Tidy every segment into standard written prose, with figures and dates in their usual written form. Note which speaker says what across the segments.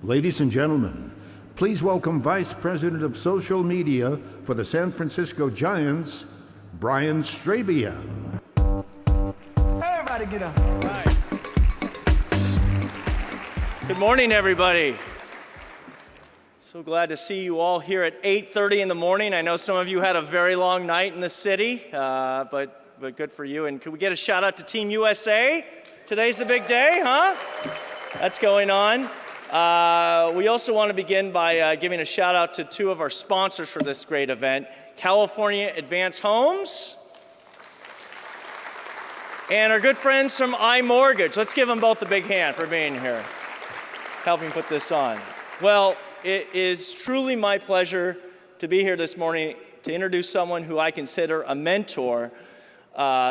Speaker 1: Ladies and gentlemen, please welcome Vice President of Social Media for the San Francisco Giants, Brian Strabian.
Speaker 2: Everybody get up. All right. Good morning, everybody. So glad to see you all here at 8:30 in the morning. I know some of you had a very long night in the city, but good for you. And can we get a shout out to Team USA? Today's the big day, huh? That's going on. We also want to begin by giving a shout out to two of our sponsors for this great event, California Advance Homes and our good friends from iMortgage. Let's give them both a big hand for being here, helping put this on. Well, it is truly my pleasure to be here this morning to introduce someone who I consider a mentor,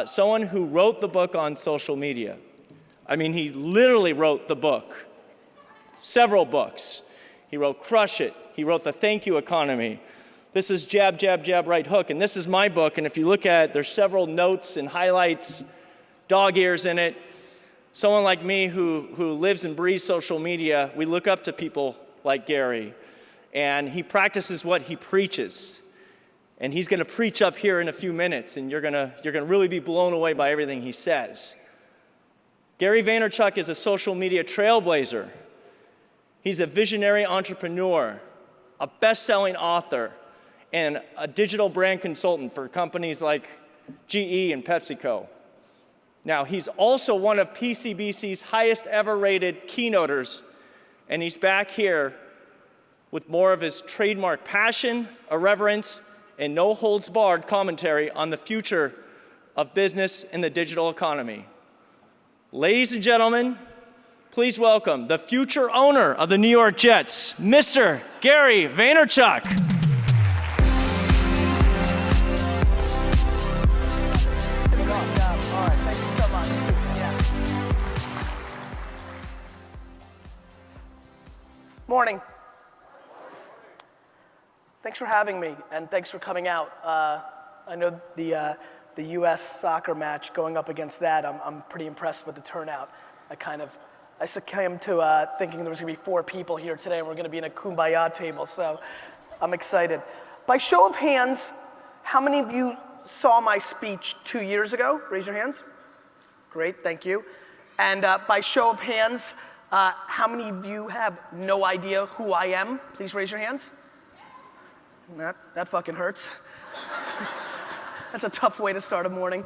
Speaker 2: someone who wrote the book on social media. I mean, he literally wrote the book. Several books. He wrote Crush It. He wrote The Thank You Economy. This is Jab, Jab, Jab, Right Hook. And this is my book. And if you look at it, there's several notes and highlights, dog ears in it. Someone like me who lives and breathes social media, we look up to people like Gary. And he practices what he preaches. And he's going to preach up here in a few minutes. And you're going to really be blown away by everything he says. Gary Vaynerchuk is a social media trailblazer. He's a visionary entrepreneur, a best-selling author, and a digital brand consultant for companies like GE and PepsiCo. Now, he's also one of PCBC's highest ever rated keynoters, and he's back here with more of his trademark passion, irreverence, and no-holds-barred commentary on the future of business in the digital economy. Ladies and gentlemen, please welcome the future owner of the New York Jets, Mr. Gary Vaynerchuk.
Speaker 3: All right, thank you so much. Morning. Thanks for having me, and thanks for coming out. I know the U.S. soccer match going up against that, I'm pretty impressed with the turnout. I succumbed to thinking there was going to be 4 people here today and we're going to be in a kumbaya table, so I'm excited. By show of hands, how many of you saw my speech 2 years ago? Raise your hands. Great, thank you. And by show of hands, how many of you have no idea who I am? Please raise your hands. That fucking hurts. That's a tough way to start a morning.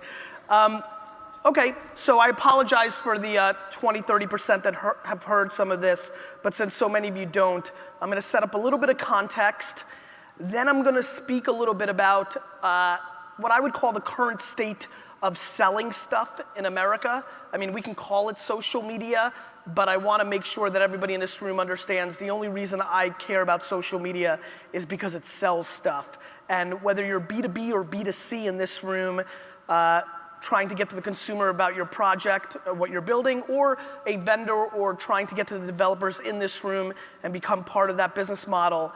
Speaker 3: Okay, so I apologize for the 20-30% that have heard some of this, but since so many of you don't, I'm gonna set up a little bit of context. Then I'm gonna speak a little bit about what I would call the current state of selling stuff in America. I mean, we can call it social media, but I wanna make sure that everybody in this room understands the only reason I care about social media is because it sells stuff. And whether you're B2B or B2C in this room, trying to get to the consumer about your project, what you're building, or a vendor, or trying to get to the developers in this room and become part of that business model,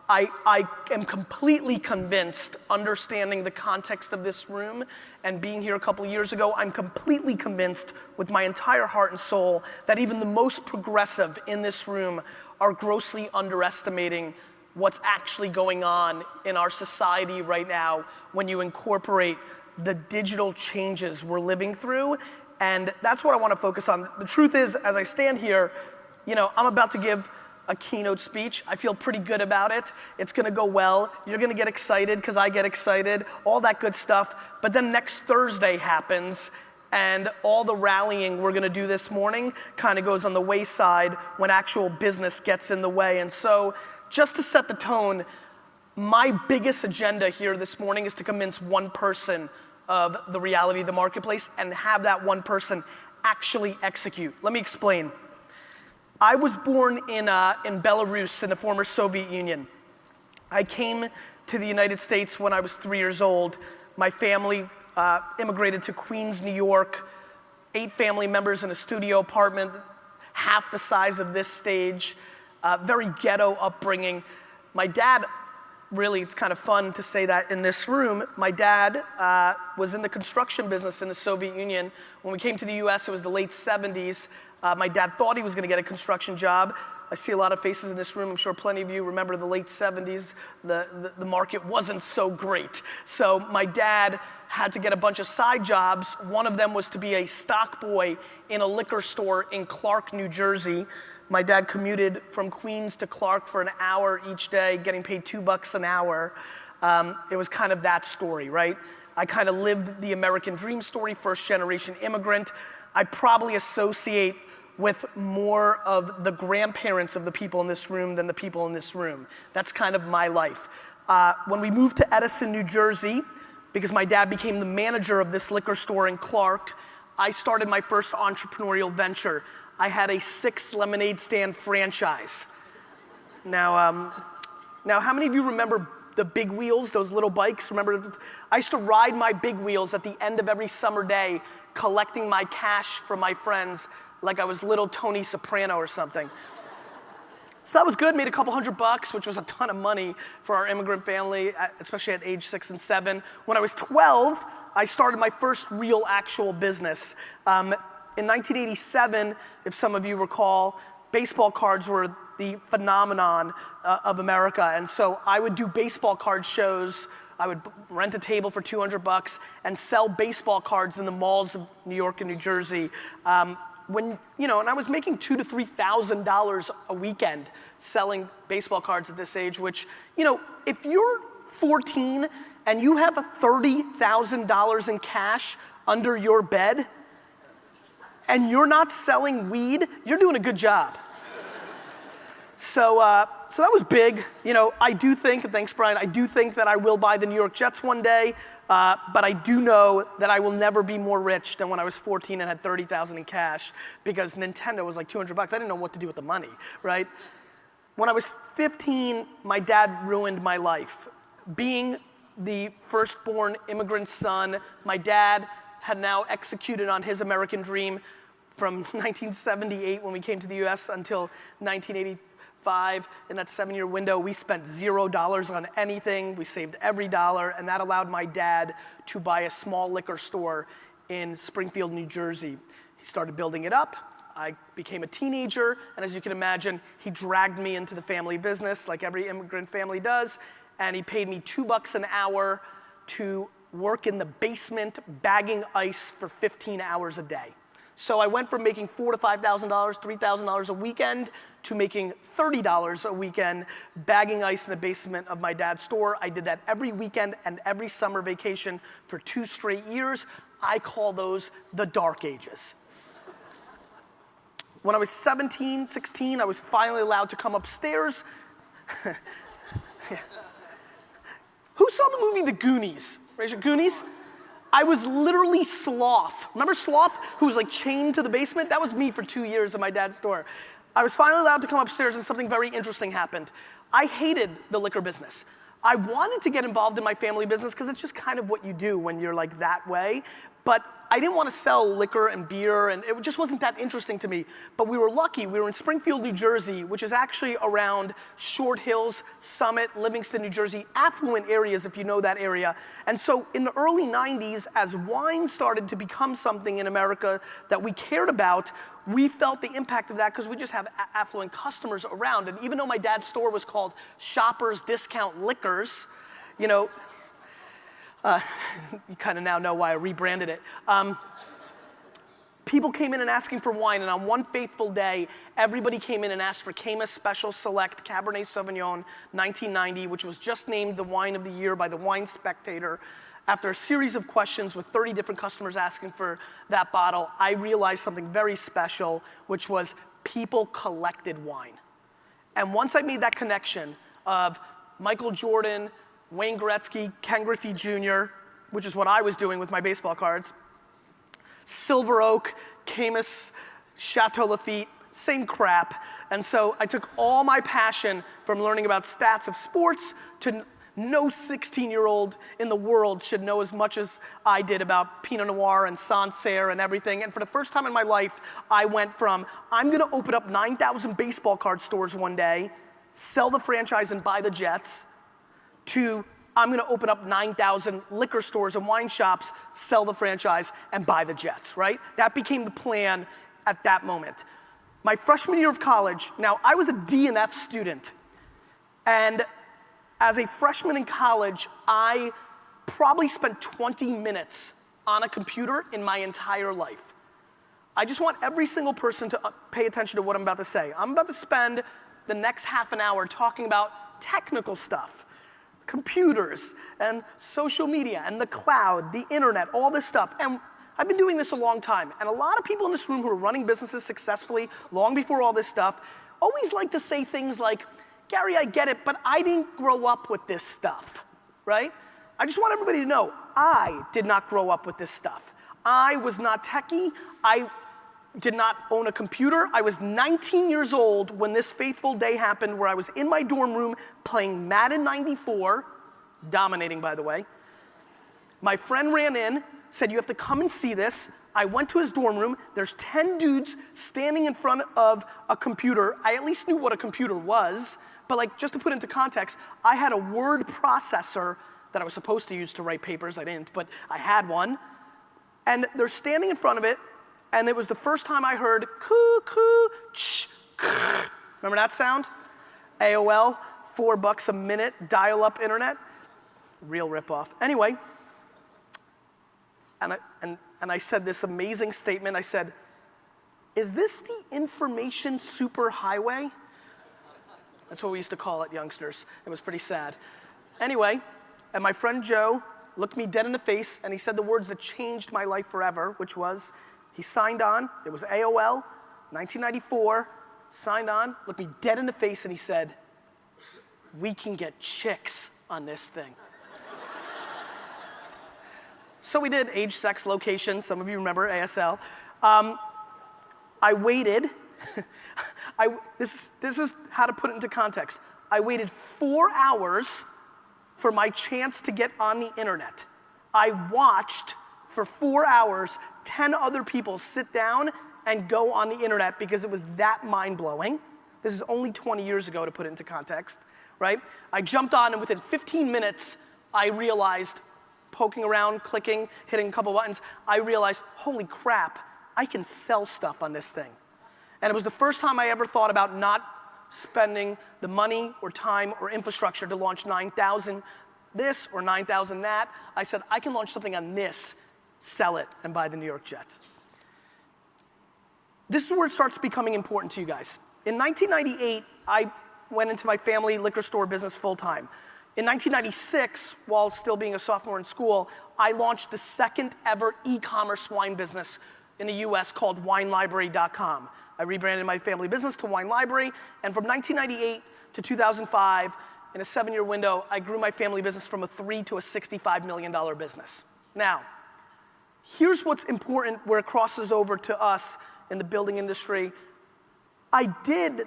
Speaker 3: I am completely convinced, understanding the context of this room and being here a couple of years ago, I'm completely convinced with my entire heart and soul that even the most progressive in this room are grossly underestimating what's actually going on in our society right now when you incorporate the digital changes we're living through, and that's what I want to focus on. The truth is, as I stand here, I'm about to give a keynote speech. I feel pretty good about it. It's gonna go well. You're gonna get excited because I get excited, all that good stuff. But then next Thursday happens, and all the rallying we're gonna do this morning kind of goes on the wayside when actual business gets in the way. And so, just to set the tone, my biggest agenda here this morning is to convince one person of the reality of the marketplace and have that one person actually execute. Let me explain. I was born in Belarus, in the former Soviet Union. I came to the United States when I was 3 years old. My family immigrated to Queens, New York, 8 family members in a studio apartment, half the size of this stage, very ghetto upbringing. My dad, really, it's kind of fun to say that in this room. My dad was in the construction business in the Soviet Union. When we came to the US, it was the late 70s. My dad thought he was gonna get a construction job. I see a lot of faces in this room. I'm sure plenty of you remember the late 70s. The market wasn't so great. So my dad had to get a bunch of side jobs. One of them was to be a stock boy in a liquor store in Clark, New Jersey. My dad commuted from Queens to Clark for an hour each day, getting paid $2 an hour. It was kind of that story, right? I kind of lived the American dream story, first generation immigrant. I probably associate with more of the grandparents of the people in this room than the people in this room. That's kind of my life. When we moved to Edison, New Jersey, because my dad became the manager of this liquor store in Clark, I started my first entrepreneurial venture. I had a 6 lemonade stand franchise. Now how many of you remember the big wheels, those little bikes? Remember, I used to ride my big wheels at the end of every summer day, collecting my cash from my friends like I was little Tony Soprano or something. So that was good, made a couple $100, which was a ton of money for our immigrant family, especially at age 6 and 7. When I was 12, I started my first real actual business. In 1987, if some of you recall, baseball cards were the phenomenon of America. And so I would do baseball card shows. I would rent a table for $200 and sell baseball cards in the malls of New York and New Jersey. And I was making $2,000 to $3,000 a weekend selling baseball cards at this age, which, if you're 14 and you have $30,000 in cash under your bed and you're not selling weed, you're doing a good job. So that was big. I do think, and thanks Brian, I do think that I will buy the New York Jets one day, but I do know that I will never be more rich than when I was 14 and had $30,000 in cash, because Nintendo was like $200. I didn't know what to do with the money, right? When I was 15, my dad ruined my life. Being the firstborn immigrant son, my dad had now executed on his American dream from 1978 when we came to the US until 1985. In that 7-year window, we spent $0 on anything. We saved every dollar, and that allowed my dad to buy a small liquor store in Springfield, New Jersey. He started building it up. I became a teenager, and as you can imagine, he dragged me into the family business like every immigrant family does, and he paid me $2 an hour to work in the basement bagging ice for 15 hours a day. So I went from making $4,000 to $5,000, $3,000 a weekend to making $30 a weekend bagging ice in the basement of my dad's store. I did that every weekend and every summer vacation for 2 straight years. I call those the dark ages. When I was 17, 16, I was finally allowed to come upstairs. Yeah. Who saw the movie The Goonies? Raise your Goonies. I was literally Sloth. Remember Sloth, who was like chained to the basement? That was me for 2 years at my dad's store. I was finally allowed to come upstairs and something very interesting happened. I hated the liquor business. I wanted to get involved in my family business because it's just kind of what you do when you're like that way. But I didn't want to sell liquor and beer, and it just wasn't that interesting to me. But we were lucky. We were in Springfield, New Jersey, which is actually around Short Hills, Summit, Livingston, New Jersey, affluent areas if you know that area. And so in the early 90s, as wine started to become something in America that we cared about, we felt the impact of that because we just have affluent customers around. And even though my dad's store was called Shoppers Discount Liquors, you kind of now know why I rebranded it. People came in and asking for wine, and on one faithful day, everybody came in and asked for Caymus Special Select Cabernet Sauvignon 1990, which was just named the wine of the year by the Wine Spectator. After a series of questions with 30 different customers asking for that bottle, I realized something very special, which was people collected wine. And once I made that connection of Michael Jordan, Wayne Gretzky, Ken Griffey Jr., which is what I was doing with my baseball cards, Silver Oak, Caymus, Chateau Lafite, same crap. And so I took all my passion from learning about stats of sports to no 16-year-old in the world should know as much as I did about Pinot Noir and Sancerre and everything. And for the first time in my life, I went from, I'm gonna open up 9,000 baseball card stores one day, sell the franchise and buy the Jets, to I'm gonna open up 9,000 liquor stores and wine shops, sell the franchise, and buy the Jets, right? That became the plan at that moment. My freshman year of college, now I was a D and F student, and as a freshman in college, I probably spent 20 minutes on a computer in my entire life. I just want every single person to pay attention to what I'm about to say. I'm about to spend the next half an hour talking about technical stuff, computers and social media and the cloud, the internet, all this stuff. And I've been doing this a long time. And a lot of people in this room who are running businesses successfully long before all this stuff always like to say things like, Gary, I get it, but I didn't grow up with this stuff, right? I just want everybody to know, I did not grow up with this stuff. I was not techie. I did not own a computer. I was 19 years old when this fateful day happened where I was in my dorm room playing Madden 94, dominating by the way. My friend ran in, said you have to come and see this. I went to his dorm room. There's 10 dudes standing in front of a computer. I at least knew what a computer was, but like just to put into context, I had a word processor that I was supposed to use to write papers. I didn't, but I had one. And they're standing in front of it, and it was the first time I heard coo, ch, remember that sound? AOL, $4 a minute, dial-up internet. Real ripoff. Anyway, and I said this amazing statement. I said, is this the information superhighway? That's what we used to call it, youngsters. It was pretty sad. Anyway, and my friend Joe looked me dead in the face, and he said the words that changed my life forever, which was, he signed on, it was AOL, 1994, signed on, looked me dead in the face, and he said, we can get chicks on this thing. So we did age, sex, location, some of you remember ASL. I waited, this is how to put it into context. I waited 4 hours for my chance to get on the internet. I watched for 4 hours 10 other people sit down and go on the internet because it was that mind-blowing. This is only 20 years ago to put it into context, right? I jumped on and within 15 minutes, I realized, poking around, clicking, hitting a couple buttons, I realized, holy crap, I can sell stuff on this thing. And it was the first time I ever thought about not spending the money or time or infrastructure to launch 9,000 this or 9,000 that. I said, I can launch something on this, sell it, and buy the New York Jets. This is where it starts becoming important to you guys. In 1998, I went into my family liquor store business full time. In 1996, while still being a sophomore in school, I launched the second ever e-commerce wine business in the US called WineLibrary.com. I rebranded my family business to Wine Library, and from 1998 to 2005, in a 7-year window, I grew my family business from a $3 to a $65 million business. Now, here's what's important where it crosses over to us in the building industry. I did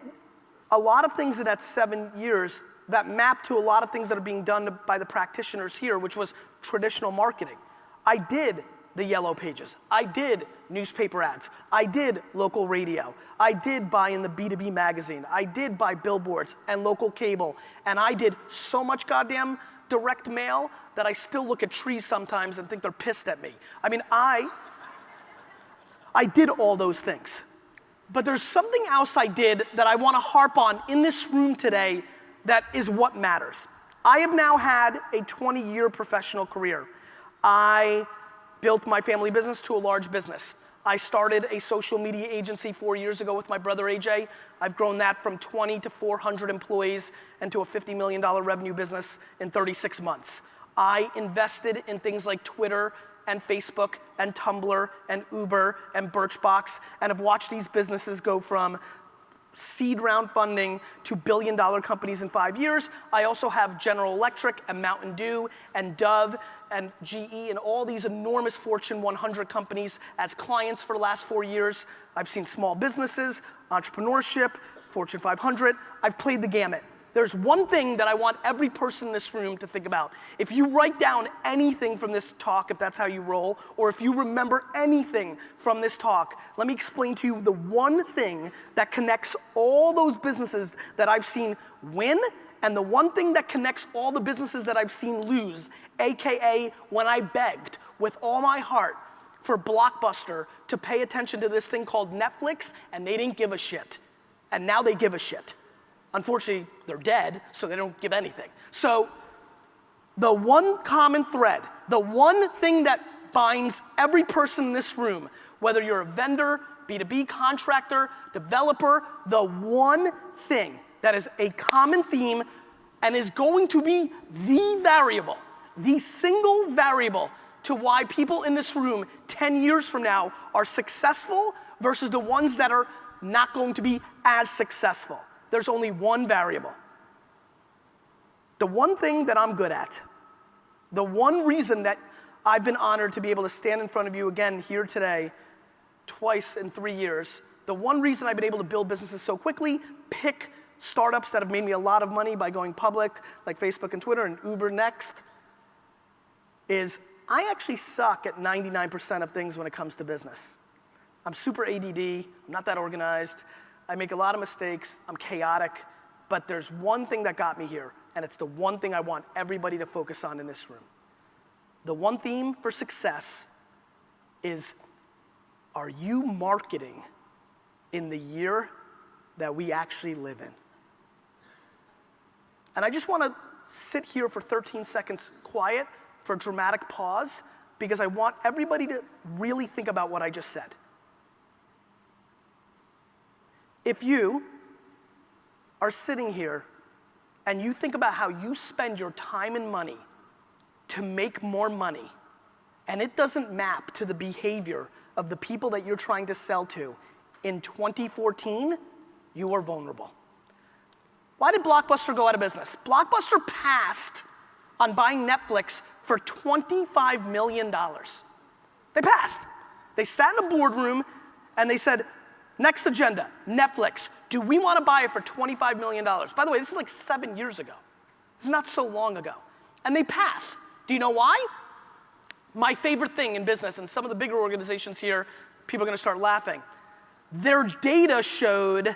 Speaker 3: a lot of things in that 7 years that map to a lot of things that are being done by the practitioners here, which was traditional marketing. I did the yellow pages. I did newspaper ads. I did local radio. I did buy in the B2B magazine. I did buy billboards and local cable. And I did so much goddamn direct mail that I still look at trees sometimes and think they're pissed at me. I mean, I did all those things. But there's something else I did that I want to harp on in this room today that is what matters. I have now had a 20-year professional career. I built my family business to a large business. I started a social media agency 4 years ago with my brother AJ. I've grown that from 20 to 400 employees and to a $50 million revenue business in 36 months. I invested in things like Twitter and Facebook and Tumblr and Uber and Birchbox and have watched these businesses go from seed round funding to billion-dollar companies in 5 years. I also have General Electric and Mountain Dew and Dove and GE and all these enormous Fortune 100 companies as clients for the last 4 years. I've seen small businesses, entrepreneurship, Fortune 500. I've played the gamut. There's one thing that I want every person in this room to think about. If you write down anything from this talk, if that's how you roll, or if you remember anything from this talk, let me explain to you the one thing that connects all those businesses that I've seen win, and the one thing that connects all the businesses that I've seen lose, AKA when I begged with all my heart for Blockbuster to pay attention to this thing called Netflix, and they didn't give a shit. And now they give a shit. Unfortunately, they're dead, so they don't give anything. So the one common thread, the one thing that binds every person in this room, whether you're a vendor, B2B contractor, developer, the one thing that is a common theme and is going to be the variable, the single variable to why people in this room 10 years from now are successful versus the ones that are not going to be as successful. There's only one variable. The one thing that I'm good at, the one reason that I've been honored to be able to stand in front of you again here today, twice in 3 years, the one reason I've been able to build businesses so quickly, pick startups that have made me a lot of money by going public, like Facebook and Twitter and Uber next, is I actually suck at 99% of things when it comes to business. I'm super ADD, I'm not that organized, I make a lot of mistakes, I'm chaotic, but there's one thing that got me here, and it's the one thing I want everybody to focus on in this room. The one theme for success is, are you marketing in the year that we actually live in? And I just want to sit here for 13 seconds quiet for a dramatic pause, because I want everybody to really think about what I just said. If you are sitting here and you think about how you spend your time and money to make more money, and it doesn't map to the behavior of the people that you're trying to sell to in 2014, you are vulnerable. Why did Blockbuster go out of business? Blockbuster passed on buying Netflix for $25 million. They passed. They sat in a boardroom and they said, next agenda, Netflix. Do we want to buy it for $25 million? By the way, this is like 7 years ago. This is not so long ago. And they passed. Do you know why? My favorite thing in business, and some of the bigger organizations here, people are going to start laughing. Their data showed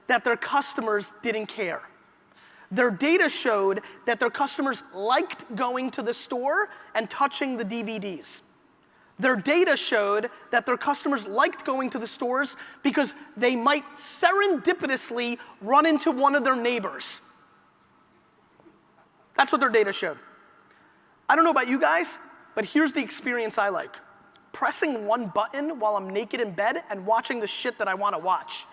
Speaker 3: that their customers didn't care. Their data showed that their customers liked going to the store and touching the DVDs. Their data showed that their customers liked going to the stores because they might serendipitously run into one of their neighbors. That's what their data showed. I don't know about you guys, but here's the experience I like. Pressing one button while I'm naked in bed and watching the shit that I want to watch.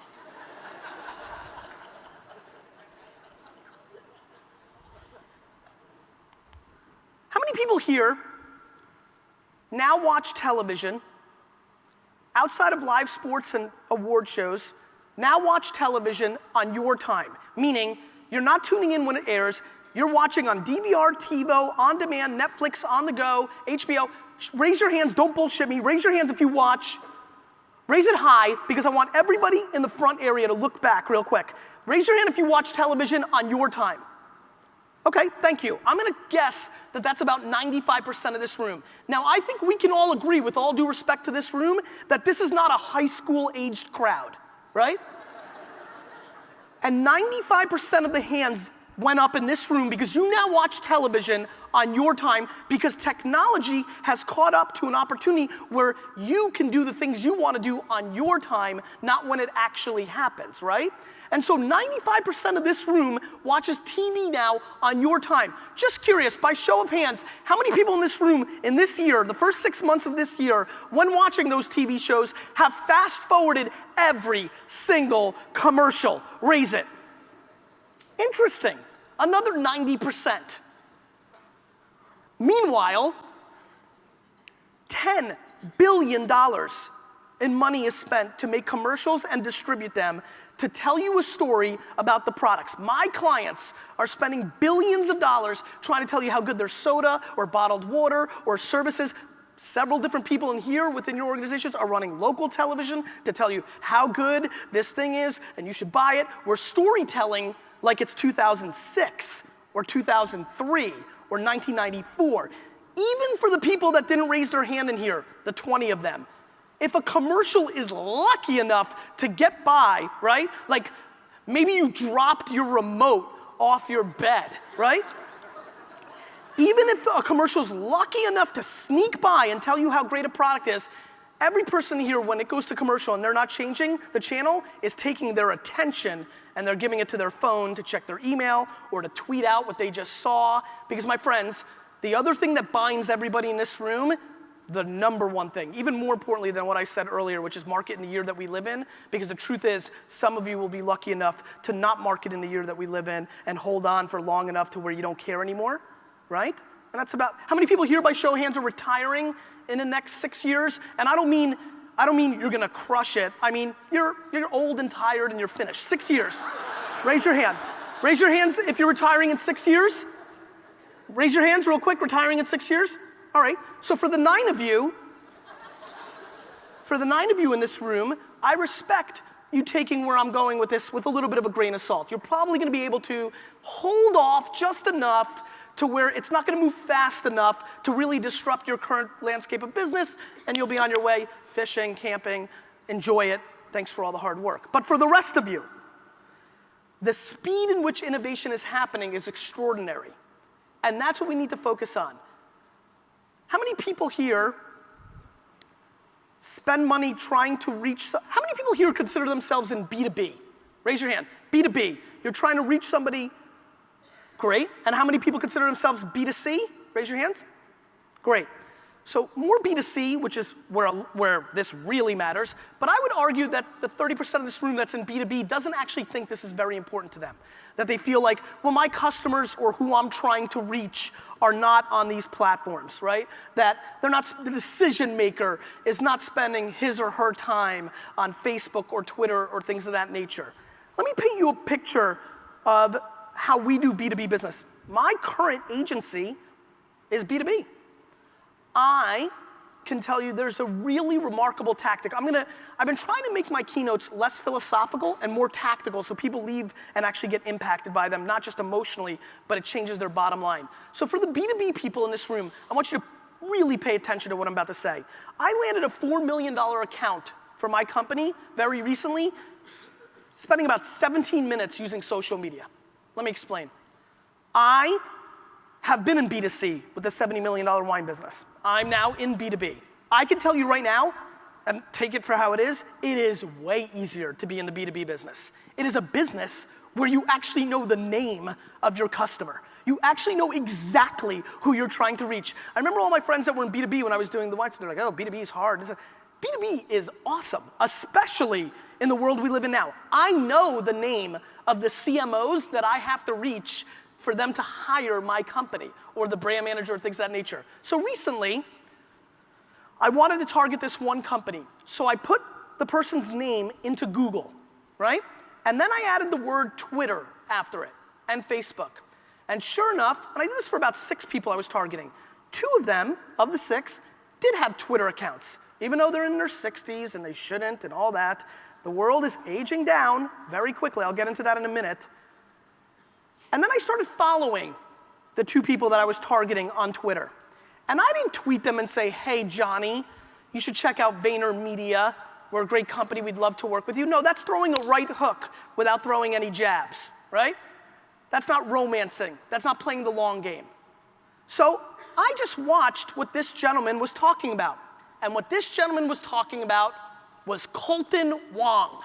Speaker 3: How many people here now watch television outside of live sports and award shows, now watch television on your time? Meaning, you're not tuning in when it airs, you're watching on DVR, TiVo, on demand, Netflix, on the go, HBO. Raise your hands, don't bullshit me. Raise your hands if you watch. Raise it high, because I want everybody in the front area to look back real quick. Raise your hand if you watch television on your time. Okay, thank you. I'm gonna guess that that's about 95% of this room. Now, I think we can all agree, with all due respect to this room, that this is not a high school aged crowd, right? And 95% of the hands went up in this room because you now watch television on your time, because technology has caught up to an opportunity where you can do the things you want to do on your time, not when it actually happens, right? And so 95% of this room watches TV now on your time. Just curious, by show of hands, how many people in this room in this year, the first 6 months of this year, when watching those TV shows, have fast forwarded every single commercial? Raise it. Interesting. Another 90%. Meanwhile, $10 billion in money is spent to make commercials and distribute them to tell you a story about the products. My clients are spending billions of dollars trying to tell you how good their soda or bottled water or services. Several different people in here within your organizations are running local television to tell you how good this thing is and you should buy it. We're storytelling like it's 2006 or 2003 or 1994. Even for the people that didn't raise their hand in here, the 20 of them, if a commercial is lucky enough to get by, right? Like maybe you dropped your remote off your bed, right? Even if a commercial's lucky enough to sneak by and tell you how great a product is, Every person here, when it goes to commercial and they're not changing the channel, is taking their attention and they're giving it to their phone to check their email or to tweet out what they just saw. Because my friends, the other thing that binds everybody in this room, the number one thing, even more importantly than what I said earlier, which is market in the year that we live in, because the truth is, some of you will be lucky enough to not market in the year that we live in and hold on for long enough to where you don't care anymore, right? And that's about, how many people here by show of hands are retiring in the next 6 years? And I don't mean you're gonna crush it. I mean, you're old and tired and you're finished. 6 years. Raise your hand. Raise your hands if you're retiring in 6 years. Raise your hands real quick, retiring in 6 years. All right, so for the 9 of you in this room, I respect you taking where I'm going with this with a little bit of a grain of salt. You're probably gonna be able to hold off just enough to where it's not gonna move fast enough to really disrupt your current landscape of business, and you'll be on your way fishing, camping, enjoy it. Thanks for all the hard work. But for the rest of you, the speed in which innovation is happening is extraordinary. And that's what we need to focus on. How many people here spend money trying to reach, how many people here consider themselves in B2B? Raise your hand. B2B. You're trying to reach somebody. Great. And how many people consider themselves B2C? Raise your hands. Great. So more B2C, which is where this really matters, but I would argue that the 30% of this room that's in B2B doesn't actually think this is very important to them. That they feel like, well, my customers or who I'm trying to reach are not on these platforms, right? That they're not, the decision maker is not spending his or her time on Facebook or Twitter or things of that nature. Let me paint you a picture of how we do B2B business. My current agency is B2B. I can tell you there's a really remarkable tactic. I've been trying to make my keynotes less philosophical and more tactical so people leave and actually get impacted by them, not just emotionally, but it changes their bottom line. So for the B2B people in this room, I want you to really pay attention to what I'm about to say. I landed a $4 million account for my company very recently, spending about 17 minutes using social media. Let me explain. I have been in B2C with the $70 million wine business. I'm now in B2B. I can tell you right now, and take it for how it is way easier to be in the B2B business. It is a business where you actually know the name of your customer. You actually know exactly who you're trying to reach. I remember all my friends that were in B2B when I was doing the wine, they're like, oh, B2B is hard. B2B is awesome, especially in the world we live in now. I know the name of the CMOs that I have to reach for them to hire my company or the brand manager or things of that nature. So recently, I wanted to target this one company. So I put the person's name into Google, right? And then I added the word Twitter after it and Facebook. And sure enough, and I did this for about 6 people I was targeting, 2 of them, of the 6, did have Twitter accounts. Even though they're in their 60s and they shouldn't and all that, the world is aging down very quickly. I'll get into that in a minute. And then I started following the 2 people that I was targeting on Twitter. And I didn't tweet them and say, hey, Johnny, you should check out VaynerMedia. We're a great company. We'd love to work with you. No, that's throwing a right hook without throwing any jabs, right? That's not romancing. That's not playing the long game. So I just watched what this gentleman was talking about. And what this gentleman was talking about was Colton Wong.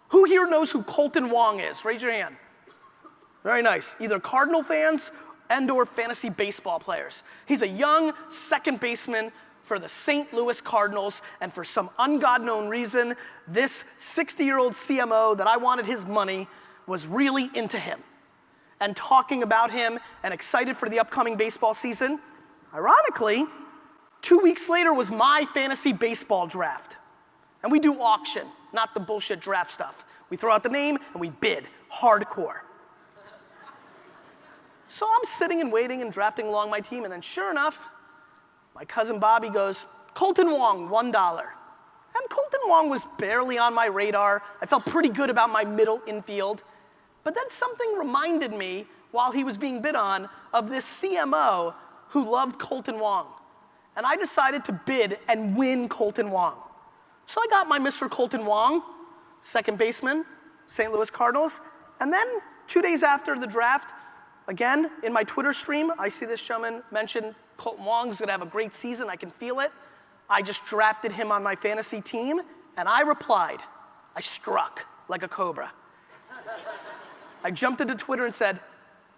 Speaker 3: Who here knows who Colton Wong is? Raise your hand. Very nice. Either Cardinal fans and/or fantasy baseball players. He's a young second baseman for the St. Louis Cardinals, and for some ungodknown reason, this 60-year-old CMO that I wanted his money was really into him and talking about him and excited for the upcoming baseball season. Ironically, 2 weeks later was my fantasy baseball draft. And we do auction, not the bullshit draft stuff. We throw out the name and we bid, hardcore. So I'm sitting and waiting and drafting along my team, and then sure enough, my cousin Bobby goes, Colton Wong, $1. And Colton Wong was barely on my radar. I felt pretty good about my middle infield. But then something reminded me, while he was being bid on, of this CMO who loved Colton Wong. And I decided to bid and win Colton Wong. So I got my Mr. Colton Wong, second baseman, St. Louis Cardinals, and then 2 days after the draft, again, in my Twitter stream, I see this gentleman mention Colton Wong's gonna have a great season, I can feel it. I just drafted him on my fantasy team, and I replied. I struck like a cobra. I jumped into Twitter and said,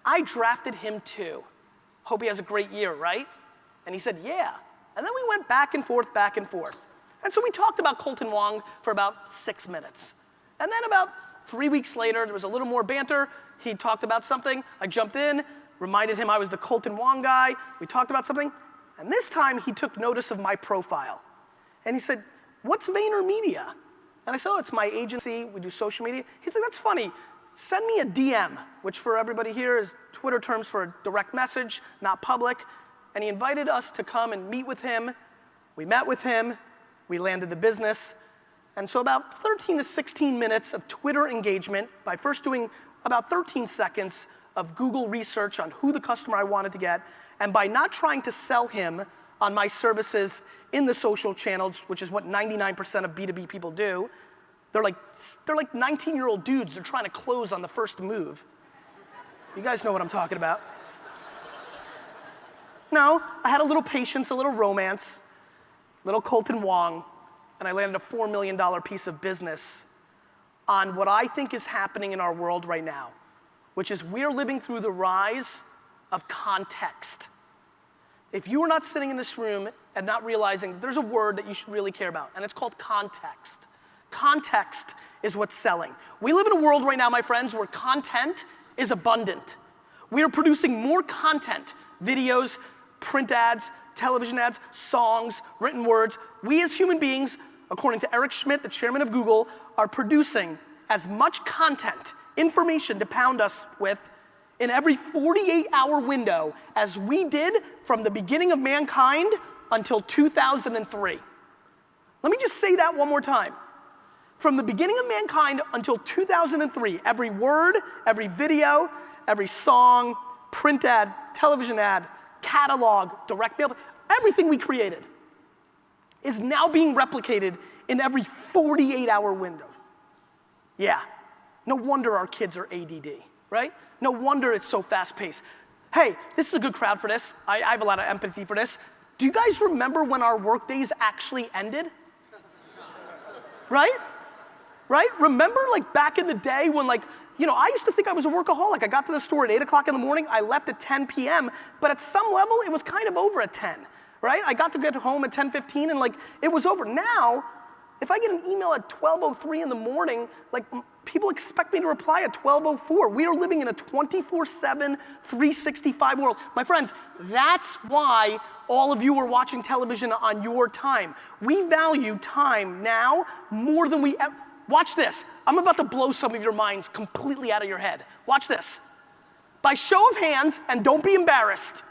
Speaker 3: I drafted him too. Hope he has a great year, right? And he said, yeah. And then we went back and forth, back and forth. And so we talked about Colton Wong for about 6 minutes. And then about 3 weeks later, there was a little more banter. He talked about something. I jumped in, reminded him I was the Colton Wong guy. We talked about something. And this time, he took notice of my profile. And he said, what's VaynerMedia? And I said, oh, it's my agency. We do social media. He said, that's funny. Send me a DM, which for everybody here is Twitter terms for a direct message, not public. And he invited us to come and meet with him. We met with him. We landed the business. And so about 13 to 16 minutes of Twitter engagement by first doing about 13 seconds of Google research on who the customer I wanted to get, and by not trying to sell him on my services in the social channels, which is what 99% of B2B people do. They're like 19-year-old dudes. They're trying to close on the first move. You guys know what I'm talking about. No, I had a little patience, a little romance, little Colton Wong, and I landed a $4 million piece of business on what I think is happening in our world right now, which is we're living through the rise of context. If you are not sitting in this room and not realizing there's a word that you should really care about, and it's called context. Context is what's selling. We live in a world right now, my friends, where content is abundant. We are producing more content, videos, print ads, television ads, songs, written words. We as human beings, according to Eric Schmidt, the chairman of Google, are producing as much content, information to pound us with in every 48-hour window as we did from the beginning of mankind until 2003. Let me just say that one more time. From the beginning of mankind until 2003, every word, every video, every song, print ad, television ad, catalog, direct mail, everything we created is now being replicated in every 48-hour window. Yeah, no wonder our kids are ADD, right? No wonder it's so fast-paced. Hey, this is a good crowd for this. I have a lot of empathy for this. Do you guys remember when our work days actually ended? Right? Right? Remember like back in the day when like, you know, I used to think I was a workaholic. I got to the store at 8 o'clock in the morning, I left at 10 p.m., but at some level it was kind of over at 10, right? I got to get home at 10:15 and like it was over. Now, if I get an email at 12:03 in the morning, like people expect me to reply at 12:04. We are living in a 24/7, 365 world. My friends, that's why all of you are watching television on your time. We value time now more than we ever. Watch this. I'm about to blow some of your minds completely out of your head. Watch this. By show of hands, and don't be embarrassed,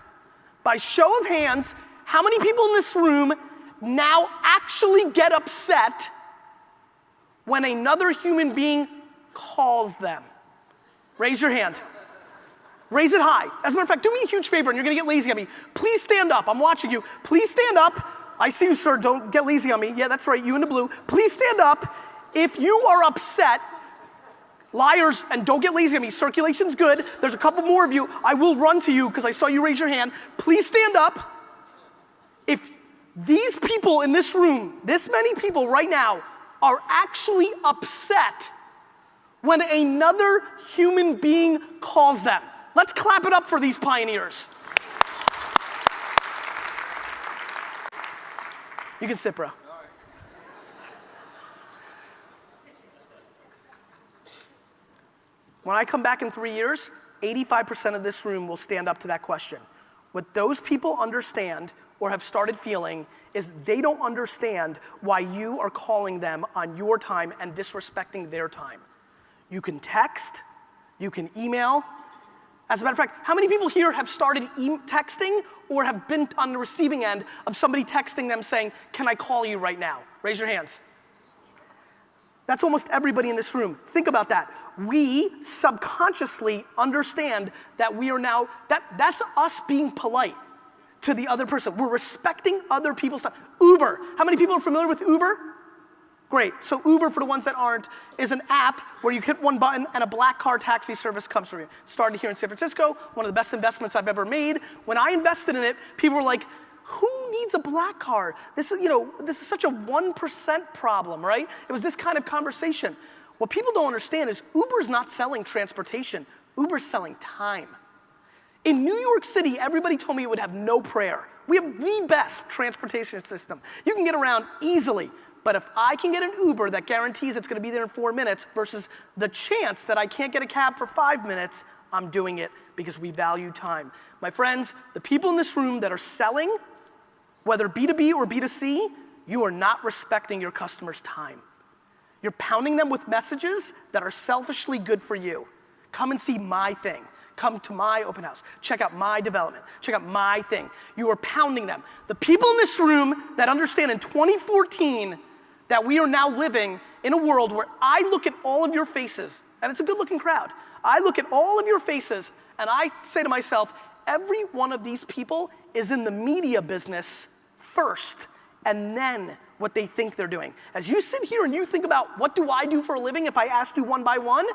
Speaker 3: by show of hands, how many people in this room now actually get upset when another human being calls them? Raise your hand. Raise it high. As a matter of fact, do me a huge favor, and you're gonna get lazy on me. Please stand up. I'm watching you. Please stand up. I see you, sir. Don't get lazy on me. Yeah, that's right. You in the blue. Please stand up. If you are upset, liars, and don't get lazy on me. Circulation's good. There's a couple more of you. I will run to you because I saw you raise your hand. Please stand up. If these people in this room, this many people right now, are actually upset when another human being calls them. Let's clap it up for these pioneers. You can sit, bro. When I come back in 3 years, 85% of this room will stand up to that question. What those people understand or have started feeling is they don't understand why you are calling them on your time and disrespecting their time. You can text, you can email. As a matter of fact, how many people here have started texting or have been on the receiving end of somebody texting them saying, can I call you right now? Raise your hands. That's almost everybody in this room. Think about that. We subconsciously understand that we are now, that's us being polite to the other person. We're respecting other people's time. Uber, how many people are familiar with Uber? Great, so Uber, for the ones that aren't, is an app where you hit one button and a black car taxi service comes for you. Started here in San Francisco, one of the best investments I've ever made. When I invested in it, people were like, Who needs a black car? This is such a 1% problem, right? It was this kind of conversation. What people don't understand is Uber's not selling transportation. Uber's selling time. In New York City, everybody told me it would have no prayer. We have the best transportation system. You can get around easily, but if I can get an Uber that guarantees it's gonna be there in 4 minutes versus the chance that I can't get a cab for 5 minutes, I'm doing it because we value time. My friends, the people in this room that are selling, whether B2B or B2C, you are not respecting your customers' time. You're pounding them with messages that are selfishly good for you. Come and see my thing. Come to my open house. Check out my development. Check out my thing. You are pounding them. The people in this room that understand in 2014 that we are now living in a world where I look at all of your faces, and it's a good looking crowd. I look at all of your faces and I say to myself, every one of these people is in the media business first, and then what they think they're doing. As you sit here and you think about what do I do for a living if I asked you one by one,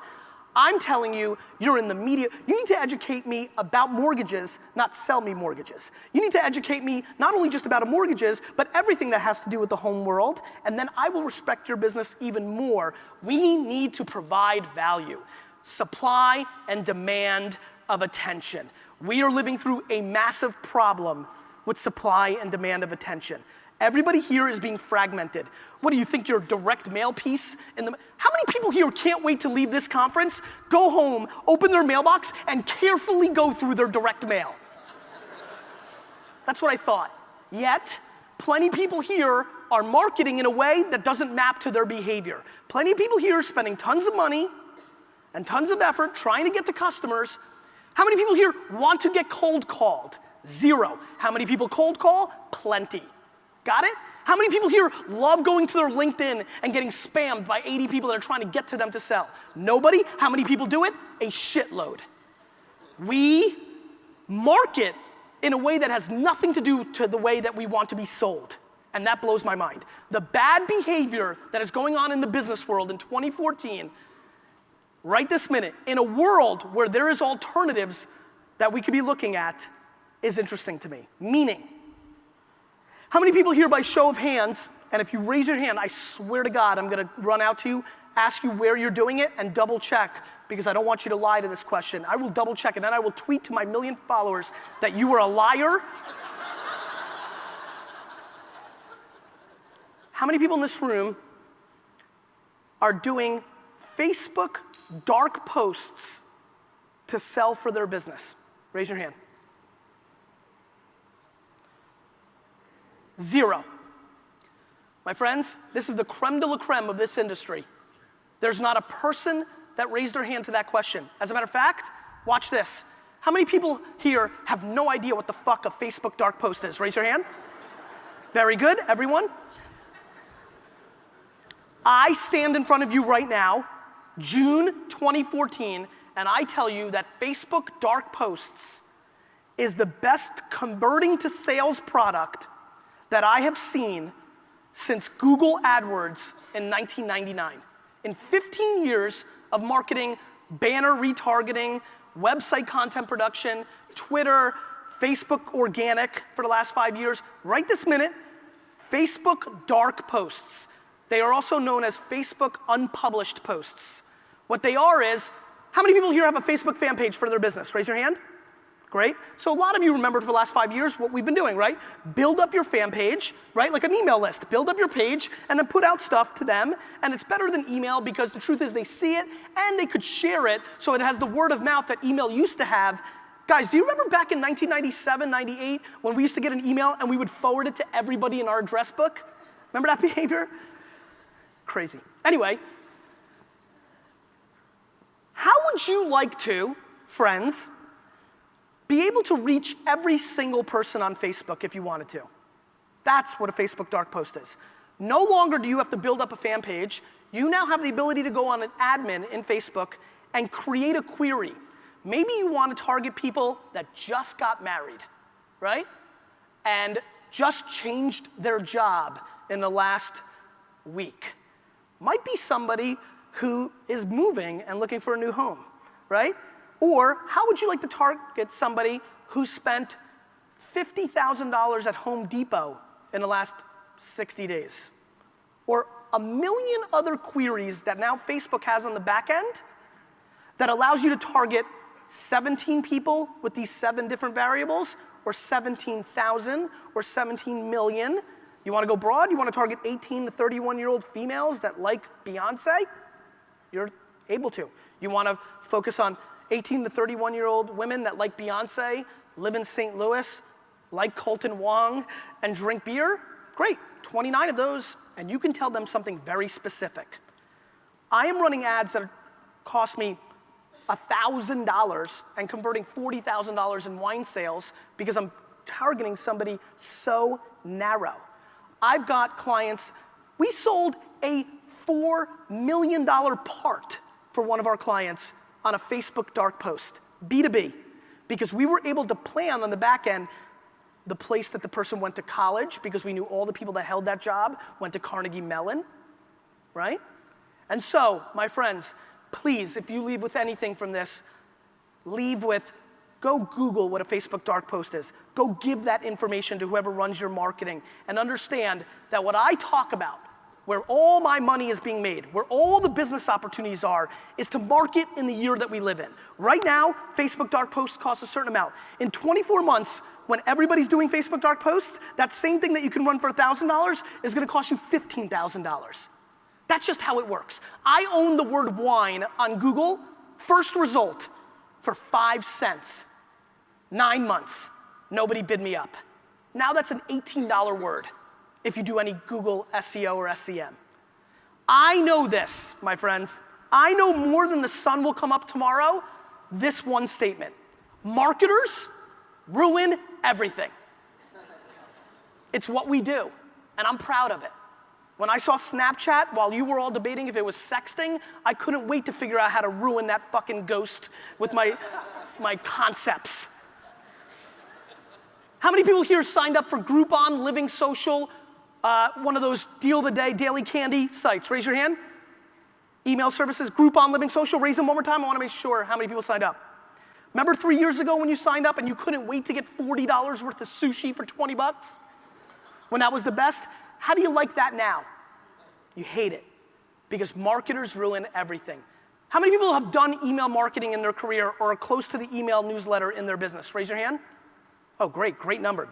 Speaker 3: I'm telling you, you're in the media. You need to educate me about mortgages, not sell me mortgages. You need to educate me not only just about mortgages, but everything that has to do with the home world, and then I will respect your business even more. We need to provide value, supply and demand of attention. We are living through a massive problem with supply and demand of attention. Everybody here is being fragmented. What do you think, your direct mail piece? How many people here can't wait to leave this conference, go home, open their mailbox, and carefully go through their direct mail? That's what I thought. Yet, plenty of people here are marketing in a way that doesn't map to their behavior. Plenty of people here are spending tons of money and tons of effort trying to get to customers. How many people here want to get cold called? 0. How many people cold call? Plenty. Got it? How many people here love going to their LinkedIn and getting spammed by 80 people that are trying to get to them to sell? Nobody? How many people do it? A shitload. We market in a way that has nothing to do to the way that we want to be sold. And that blows my mind. The bad behavior that is going on in the business world in 2014, right this minute, in a world where there is alternatives that we could be looking at, is interesting to me. Meaning, how many people here by show of hands, and if you raise your hand, I swear to God, I'm gonna run out to you, ask you where you're doing it, and double check, because I don't want you to lie to this question. I will double check, and then I will tweet to my 1 million followers that you are a liar. How many people in this room are doing Facebook dark posts to sell for their business? Raise your hand. 0. My friends, this is the creme de la creme of this industry. There's not a person that raised their hand to that question. As a matter of fact, watch this. How many people here have no idea what the fuck a Facebook dark post is? Raise your hand. Very good, everyone. I stand in front of you right now, June 2014, and I tell you that Facebook dark posts is the best converting to sales product that I have seen since Google AdWords in 1999. In 15 years of marketing, banner retargeting, website content production, Twitter, Facebook organic for the last 5 years, right this minute, Facebook dark posts. They are also known as Facebook unpublished posts. What they are is, how many people here have a Facebook fan page for their business? Raise your hand. Great. So a lot of you remember for the last 5 years what we've been doing, right? Build up your fan page, right? Like an email list. Build up your page and then put out stuff to them. And it's better than email because the truth is they see it and they could share it so it has the word of mouth that email used to have. Guys, do you remember back in 1997, 98 when we used to get an email and we would forward it to everybody in our address book? Remember that behavior? Crazy. Anyway, how would you like to, friends, be able to reach every single person on Facebook if you wanted to? That's what a Facebook dark post is. No longer do you have to build up a fan page. You now have the ability to go on an admin in Facebook and create a query. Maybe you want to target people that just got married, right? And just changed their job in the last week. Might be somebody who is moving and looking for a new home, right? Or how would you like to target somebody who spent $50,000 at Home Depot in the last 60 days. Or a million other queries that now Facebook has on the back end that allows you to target 17 people with these 7 different variables, or 17,000, or 17 million. You wanna go broad? You wanna target 18 to 31-year-old females that like Beyonce? You're able to. You wanna focus on 18 to 31-year-old women that like Beyonce, live in St. Louis, like Colton Wong, and drink beer? Great, 29 of those, and you can tell them something very specific. I am running ads that cost me $1,000 and converting $40,000 in wine sales because I'm targeting somebody so narrow. I've got clients, we sold a $4 million part for one of our clients on a Facebook dark post, B2B, because we were able to plan on the back end the place that the person went to college, because we knew all the people that held that job went to Carnegie Mellon, right? And so, my friends, please, if you leave with anything from this, leave with, go Google what a Facebook dark post is. Go give that information to whoever runs your marketing, and understand that what I talk about, where all my money is being made, where all the business opportunities are, is to market in the year that we live in. Right now, Facebook dark posts cost a certain amount. In 24 months, when everybody's doing Facebook dark posts, that same thing that you can run for $1,000 is gonna cost you $15,000. That's just how it works. I own the word wine on Google, first result, for 5 cents. 9 months, nobody bid me up. Now that's an $18 word if you do any Google SEO or SEM. I know this, my friends. I know more than the sun will come up tomorrow, this one statement. Marketers ruin everything. It's what we do, and I'm proud of it. When I saw Snapchat, while you were all debating if it was sexting, I couldn't wait to figure out how to ruin that fucking ghost with my concepts. How many people here signed up for Groupon, Living Social, one of those deal of the day, daily candy sites? Raise your hand. Email services, Groupon, Living Social, raise them one more time. I wanna make sure how many people signed up. Remember 3 years ago when you signed up and you couldn't wait to get $40 worth of sushi for 20 bucks? When that was the best? How do you like that now? You hate it, because marketers ruin everything. How many people have done email marketing in their career or are close to the email newsletter in their business? Raise your hand. Oh, great number.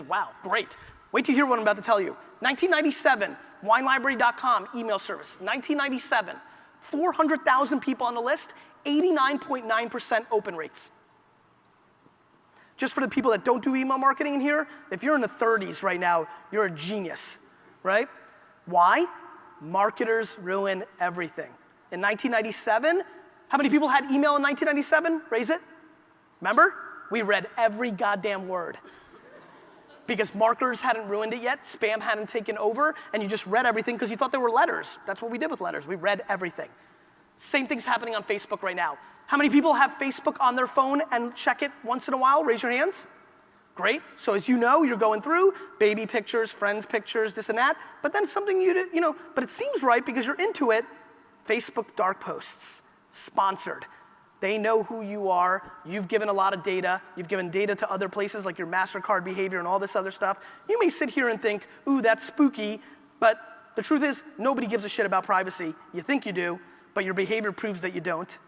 Speaker 3: Wow, great. Wait to hear what I'm about to tell you. 1997, winelibrary.com email service. 1997, 400,000 people on the list, 89.9% open rates. Just for the people that don't do email marketing in here, if you're in the 30s right now, you're a genius, right? Why? Marketers ruin everything. In 1997, how many people had email in 1997? Raise it. Remember? We read every goddamn word. Because marketers hadn't ruined it yet, spam hadn't taken over, and you just read everything because you thought they were letters. That's what we did with letters. We read everything. Same thing's happening on Facebook right now. How many people have Facebook on their phone and check it once in a while? Raise your hands. Great. So as you know, you're going through baby pictures, friends pictures, this and that, but then something but it seems right because you're into it. Facebook dark posts, sponsored. They know who you are. You've given a lot of data. You've given data to other places like your MasterCard behavior and all this other stuff. You may sit here and think, ooh, that's spooky, but the truth is nobody gives a shit about privacy. You think you do, but your behavior proves that you don't.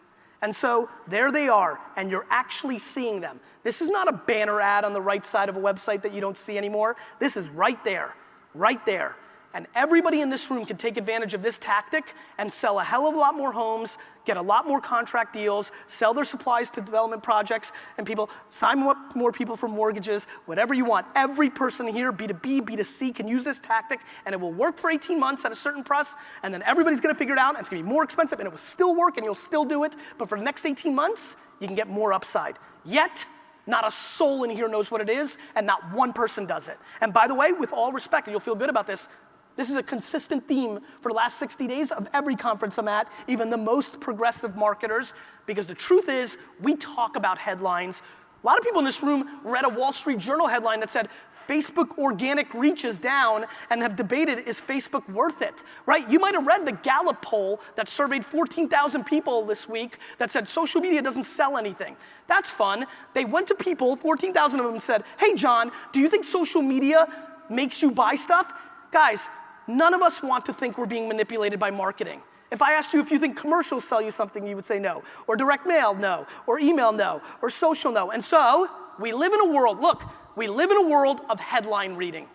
Speaker 3: And so there they are, and you're actually seeing them. This is not a banner ad on the right side of a website that you don't see anymore. This is right there, right there. And everybody in this room can take advantage of this tactic and sell a hell of a lot more homes, get a lot more contract deals, sell their supplies to development projects, and people sign up more people for mortgages, whatever you want. Every person here, B2B, B2C, can use this tactic, and it will work for 18 months at a certain price, and then everybody's gonna figure it out, and it's gonna be more expensive, and it will still work, and you'll still do it, but for the next 18 months, you can get more upside. Yet, not a soul in here knows what it is, and not one person does it. And by the way, with all respect, and you'll feel good about this, this is a consistent theme for the last 60 days of every conference I'm at, even the most progressive marketers, because the truth is, we talk about headlines. A lot of people in this room read a Wall Street Journal headline that said, Facebook organic reach is down, and have debated, is Facebook worth it, right? You might have read the Gallup poll that surveyed 14,000 people this week that said social media doesn't sell anything. That's fun. They went to people, 14,000 of them said, hey John, do you think social media makes you buy stuff? Guys, none of us want to think we're being manipulated by marketing. If I asked you if you think commercials sell you something, you would say no. Or direct mail, no. Or email, no. Or social, no. And so, we live in a world, look, we live in a world of headline reading.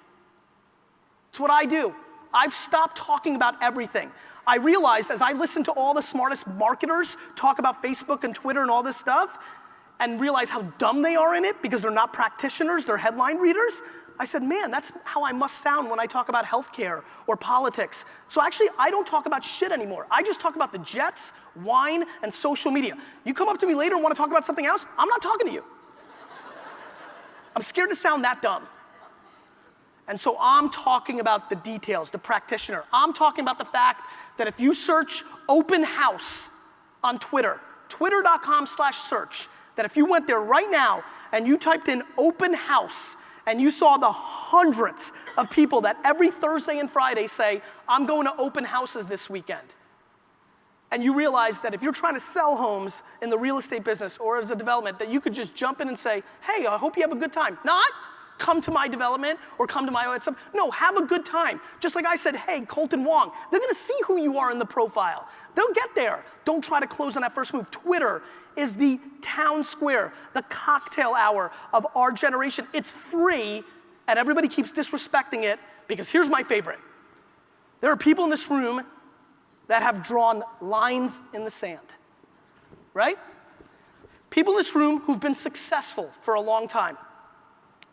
Speaker 3: It's what I do. I've stopped talking about everything. I realized as I listened to all the smartest marketers talk about Facebook and Twitter and all this stuff, and realize how dumb they are in it because they're not practitioners, they're headline readers, I said, man, that's how I must sound when I talk about healthcare or politics. So actually, I don't talk about shit anymore. I just talk about the Jets, wine, and social media. You come up to me later and want to talk about something else, I'm not talking to you. I'm scared to sound that dumb. And so I'm talking about the details, the practitioner. I'm talking about the fact that if you search open house on Twitter, twitter.com/search, that if you went there right now and you typed in open house, and you saw the hundreds of people that every Thursday and Friday say, I'm going to open houses this weekend. And you realize that if you're trying to sell homes in the real estate business or as a development, that you could just jump in and say, hey, I hope you have a good time. Not come to my development or come to my, no, have a good time. Just like I said, hey, Colton Wong, they're gonna see who you are in the profile. They'll get there. Don't try to close on that first move. Twitter is the town square, the cocktail hour of our generation. It's free, and everybody keeps disrespecting it because here's my favorite. There are people in this room that have drawn lines in the sand, right? People in this room who've been successful for a long time.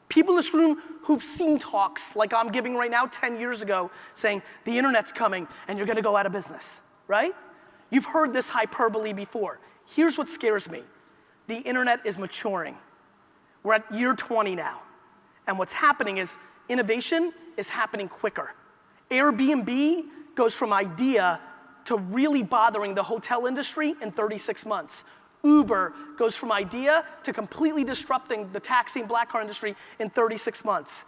Speaker 3: People in this room who've seen talks like I'm giving right now 10 years ago saying the internet's coming and you're gonna go out of business, right? You've heard this hyperbole before. Here's what scares me. The internet is maturing. We're at year 20 now. And what's happening is innovation is happening quicker. Airbnb goes from idea to really bothering the hotel industry in 36 months. Uber goes from idea to completely disrupting the taxi and black car industry in 36 months.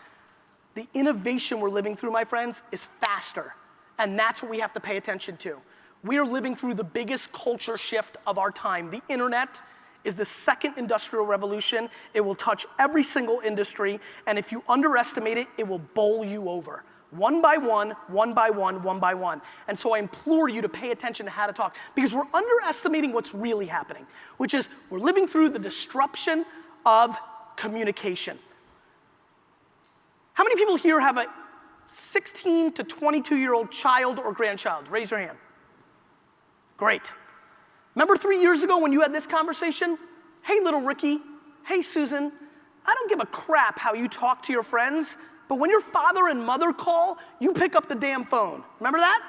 Speaker 3: The innovation we're living through, my friends, is faster. And that's what we have to pay attention to. We're living through the biggest culture shift of our time. The internet is the second industrial revolution. It will touch every single industry, and if you underestimate it, it will bowl you over. One by one, one by one, one by one. And so I implore you to pay attention to how to talk, because we're underestimating what's really happening, which is we're living through the disruption of communication. How many people here have a 16 to 22-year-old child or grandchild? Raise your hand. Great. Remember 3 years ago when you had this conversation? Hey, little Ricky. Hey, Susan. I don't give a crap how you talk to your friends, but when your father and mother call, you pick up the damn phone. Remember that?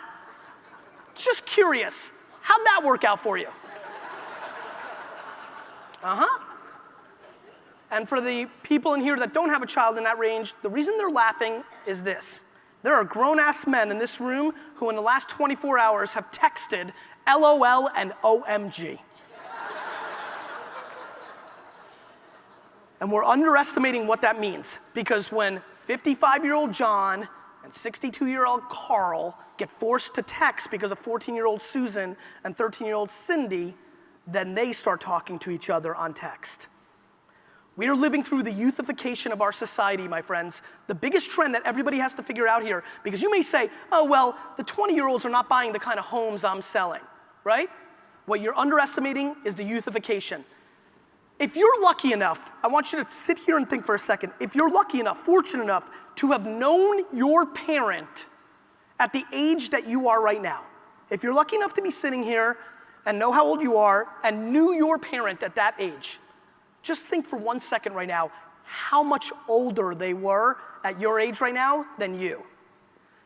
Speaker 3: Just curious. How'd that work out for you? And for the people in here that don't have a child in that range, the reason they're laughing is this. There are grown-ass men in this room who in the last 24 hours have texted LOL and OMG. And we're underestimating what that means, because when 55-year-old John and 62-year-old Carl get forced to text because of 14-year-old Susan and 13-year-old Cindy, then they start talking to each other on text. We are living through the youthification of our society, my friends. The biggest trend that everybody has to figure out here, because you may say, oh, well, the 20-year-olds are not buying the kind of homes I'm selling, right? What you're underestimating is the youthification. If you're lucky enough, I want you to sit here and think for a second. If you're lucky enough, fortunate enough to have known your parent at the age that you are right now, if you're lucky enough to be sitting here and know how old you are and knew your parent at that age, just think for 1 second right now how much older they were at your age right now than you.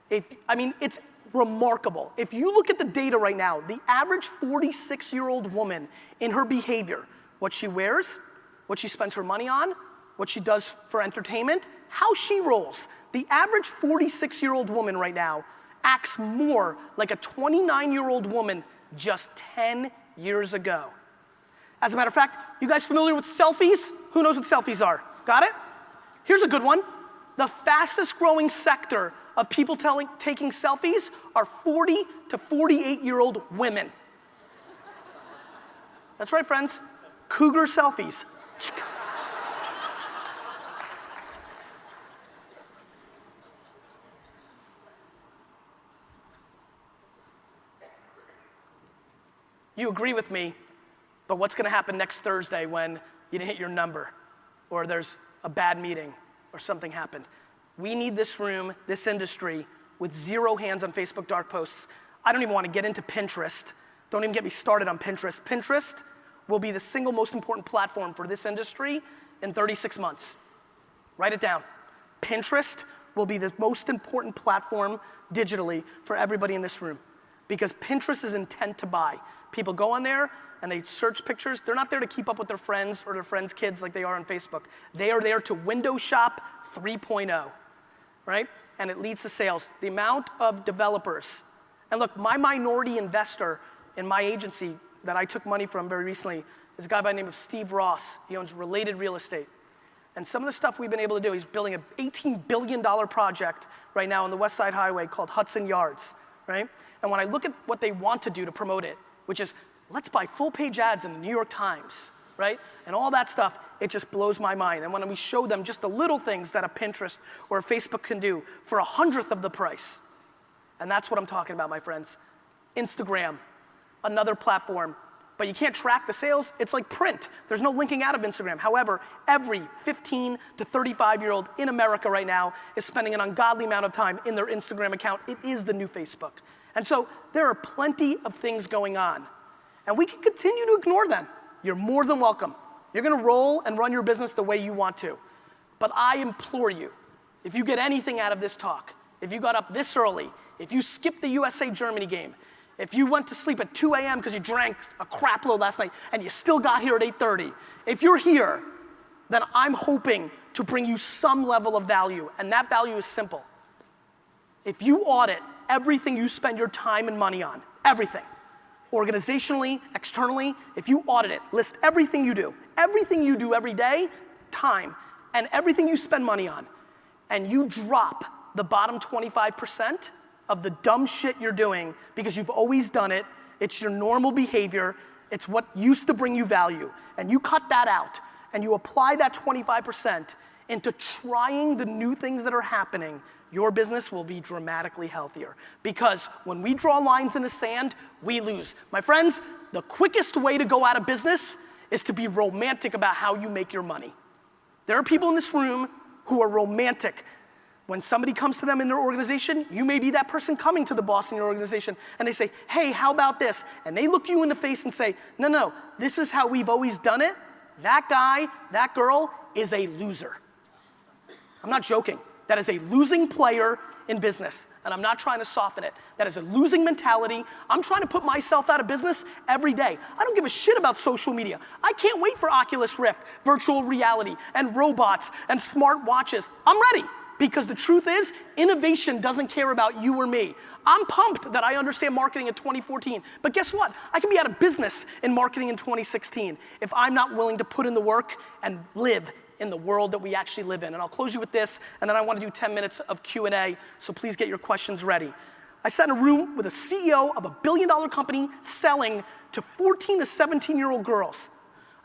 Speaker 3: It's remarkable. If you look at the data right now, the average 46-year-old woman in her behavior, what she wears, what she spends her money on, what she does for entertainment, how she rolls. The average 46-year-old woman right now acts more like a 29-year-old woman just 10 years ago. As a matter of fact, you guys familiar with selfies? Who knows what selfies are? Got it? Here's a good one. The fastest growing sector of people taking selfies are 40 to 48-year-old women. That's right, friends. Cougar selfies. You agree with me, but what's gonna happen next Thursday when you didn't hit your number, or there's a bad meeting, or something happened? We need this room, this industry, with 0 hands on Facebook dark posts. I don't even wanna get into Pinterest. Don't even get me started on Pinterest. Pinterest will be the single most important platform for this industry in 36 months. Write it down. Pinterest will be the most important platform digitally for everybody in this room, because Pinterest is intent to buy. People go on there and they search pictures. They're not there to keep up with their friends or their friends' kids like they are on Facebook. They are there to window shop 3.0, right? And it leads to sales. The amount of developers, and look, my minority investor in my agency that I took money from very recently is a guy by the name of Steve Ross. He owns Related Real Estate. And some of the stuff we've been able to do, he's building an $18 billion project right now on the West Side Highway called Hudson Yards, right? And when I look at what they want to do to promote it, which is, let's buy full page ads in the New York Times, right? And all that stuff, it just blows my mind. And when we show them just the little things that a Pinterest or a Facebook can do for 1/100th of the price, and that's what I'm talking about, my friends. Instagram, another platform, but you can't track the sales. It's like print. There's no linking out of Instagram. However, every 15 to 35-year-old in America right now is spending an ungodly amount of time in their Instagram account. It is the new Facebook. And so there are plenty of things going on, and we can continue to ignore them. You're more than welcome. You're gonna roll and run your business the way you want to. But I implore you, if you get anything out of this talk, if you got up this early, if you skipped the USA-Germany game, if you went to sleep at 2 a.m. because you drank a crap load last night and you still got here at 8:30, if you're here, then I'm hoping to bring you some level of value, and that value is simple. If you audit everything you spend your time and money on, everything, organizationally, externally, if you audit it, list everything you do every day, time, and everything you spend money on, and you drop the bottom 25% of the dumb shit you're doing because you've always done it, it's your normal behavior, it's what used to bring you value, and you cut that out, and you apply that 25% into trying the new things that are happening, your business will be dramatically healthier. Because when we draw lines in the sand, we lose. My friends, the quickest way to go out of business is to be romantic about how you make your money. There are people in this room who are romantic. When somebody comes to them in their organization, you may be that person coming to the boss in your organization, and they say, hey, how about this? And they look you in the face and say, no, this is how we've always done it. That guy, that girl is a loser. I'm not joking. That is a losing player in business, and I'm not trying to soften it. That is a losing mentality. I'm trying to put myself out of business every day. I don't give a shit about social media. I can't wait for Oculus Rift, virtual reality, and robots, and smart watches. I'm ready, because the truth is, innovation doesn't care about you or me. I'm pumped that I understand marketing in 2014, but guess what? I can be out of business in marketing in 2016 if I'm not willing to put in the work and live in the world that we actually live in. And I'll close you with this, and then I want to do 10 minutes of Q&A, so please get your questions ready. I sat in a room with a CEO of a billion-dollar company selling to 14 to 17-year-old girls.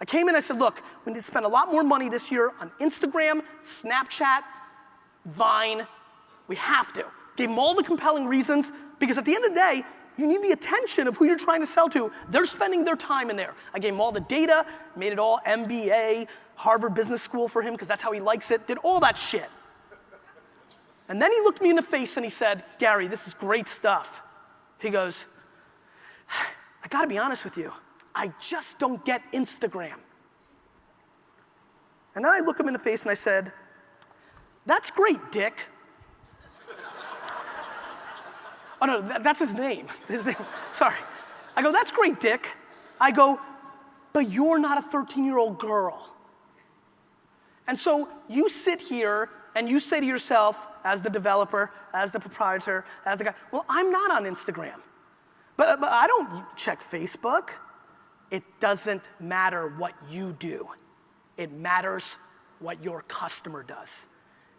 Speaker 3: I came in and I said, look, we need to spend a lot more money this year on Instagram, Snapchat, Vine. We have to. Gave them all the compelling reasons, because at the end of the day, you need the attention of who you're trying to sell to. They're spending their time in there. I gave him all the data, made it all MBA, Harvard Business School for him, because that's how he likes it, did all that shit. And then he looked me in the face and he said, Gary, this is great stuff. He goes, I gotta be honest with you, I just don't get Instagram. And then I look him in the face and I said, that's great, Dick. Oh no, that's his name. Sorry. I go, that's great, Dick. I go, but you're not a 13-year-old girl. And so you sit here and you say to yourself, as the developer, as the proprietor, as the guy, well, I'm not on Instagram. But I don't check Facebook. it doesn't matter what you do. It matters what your customer does.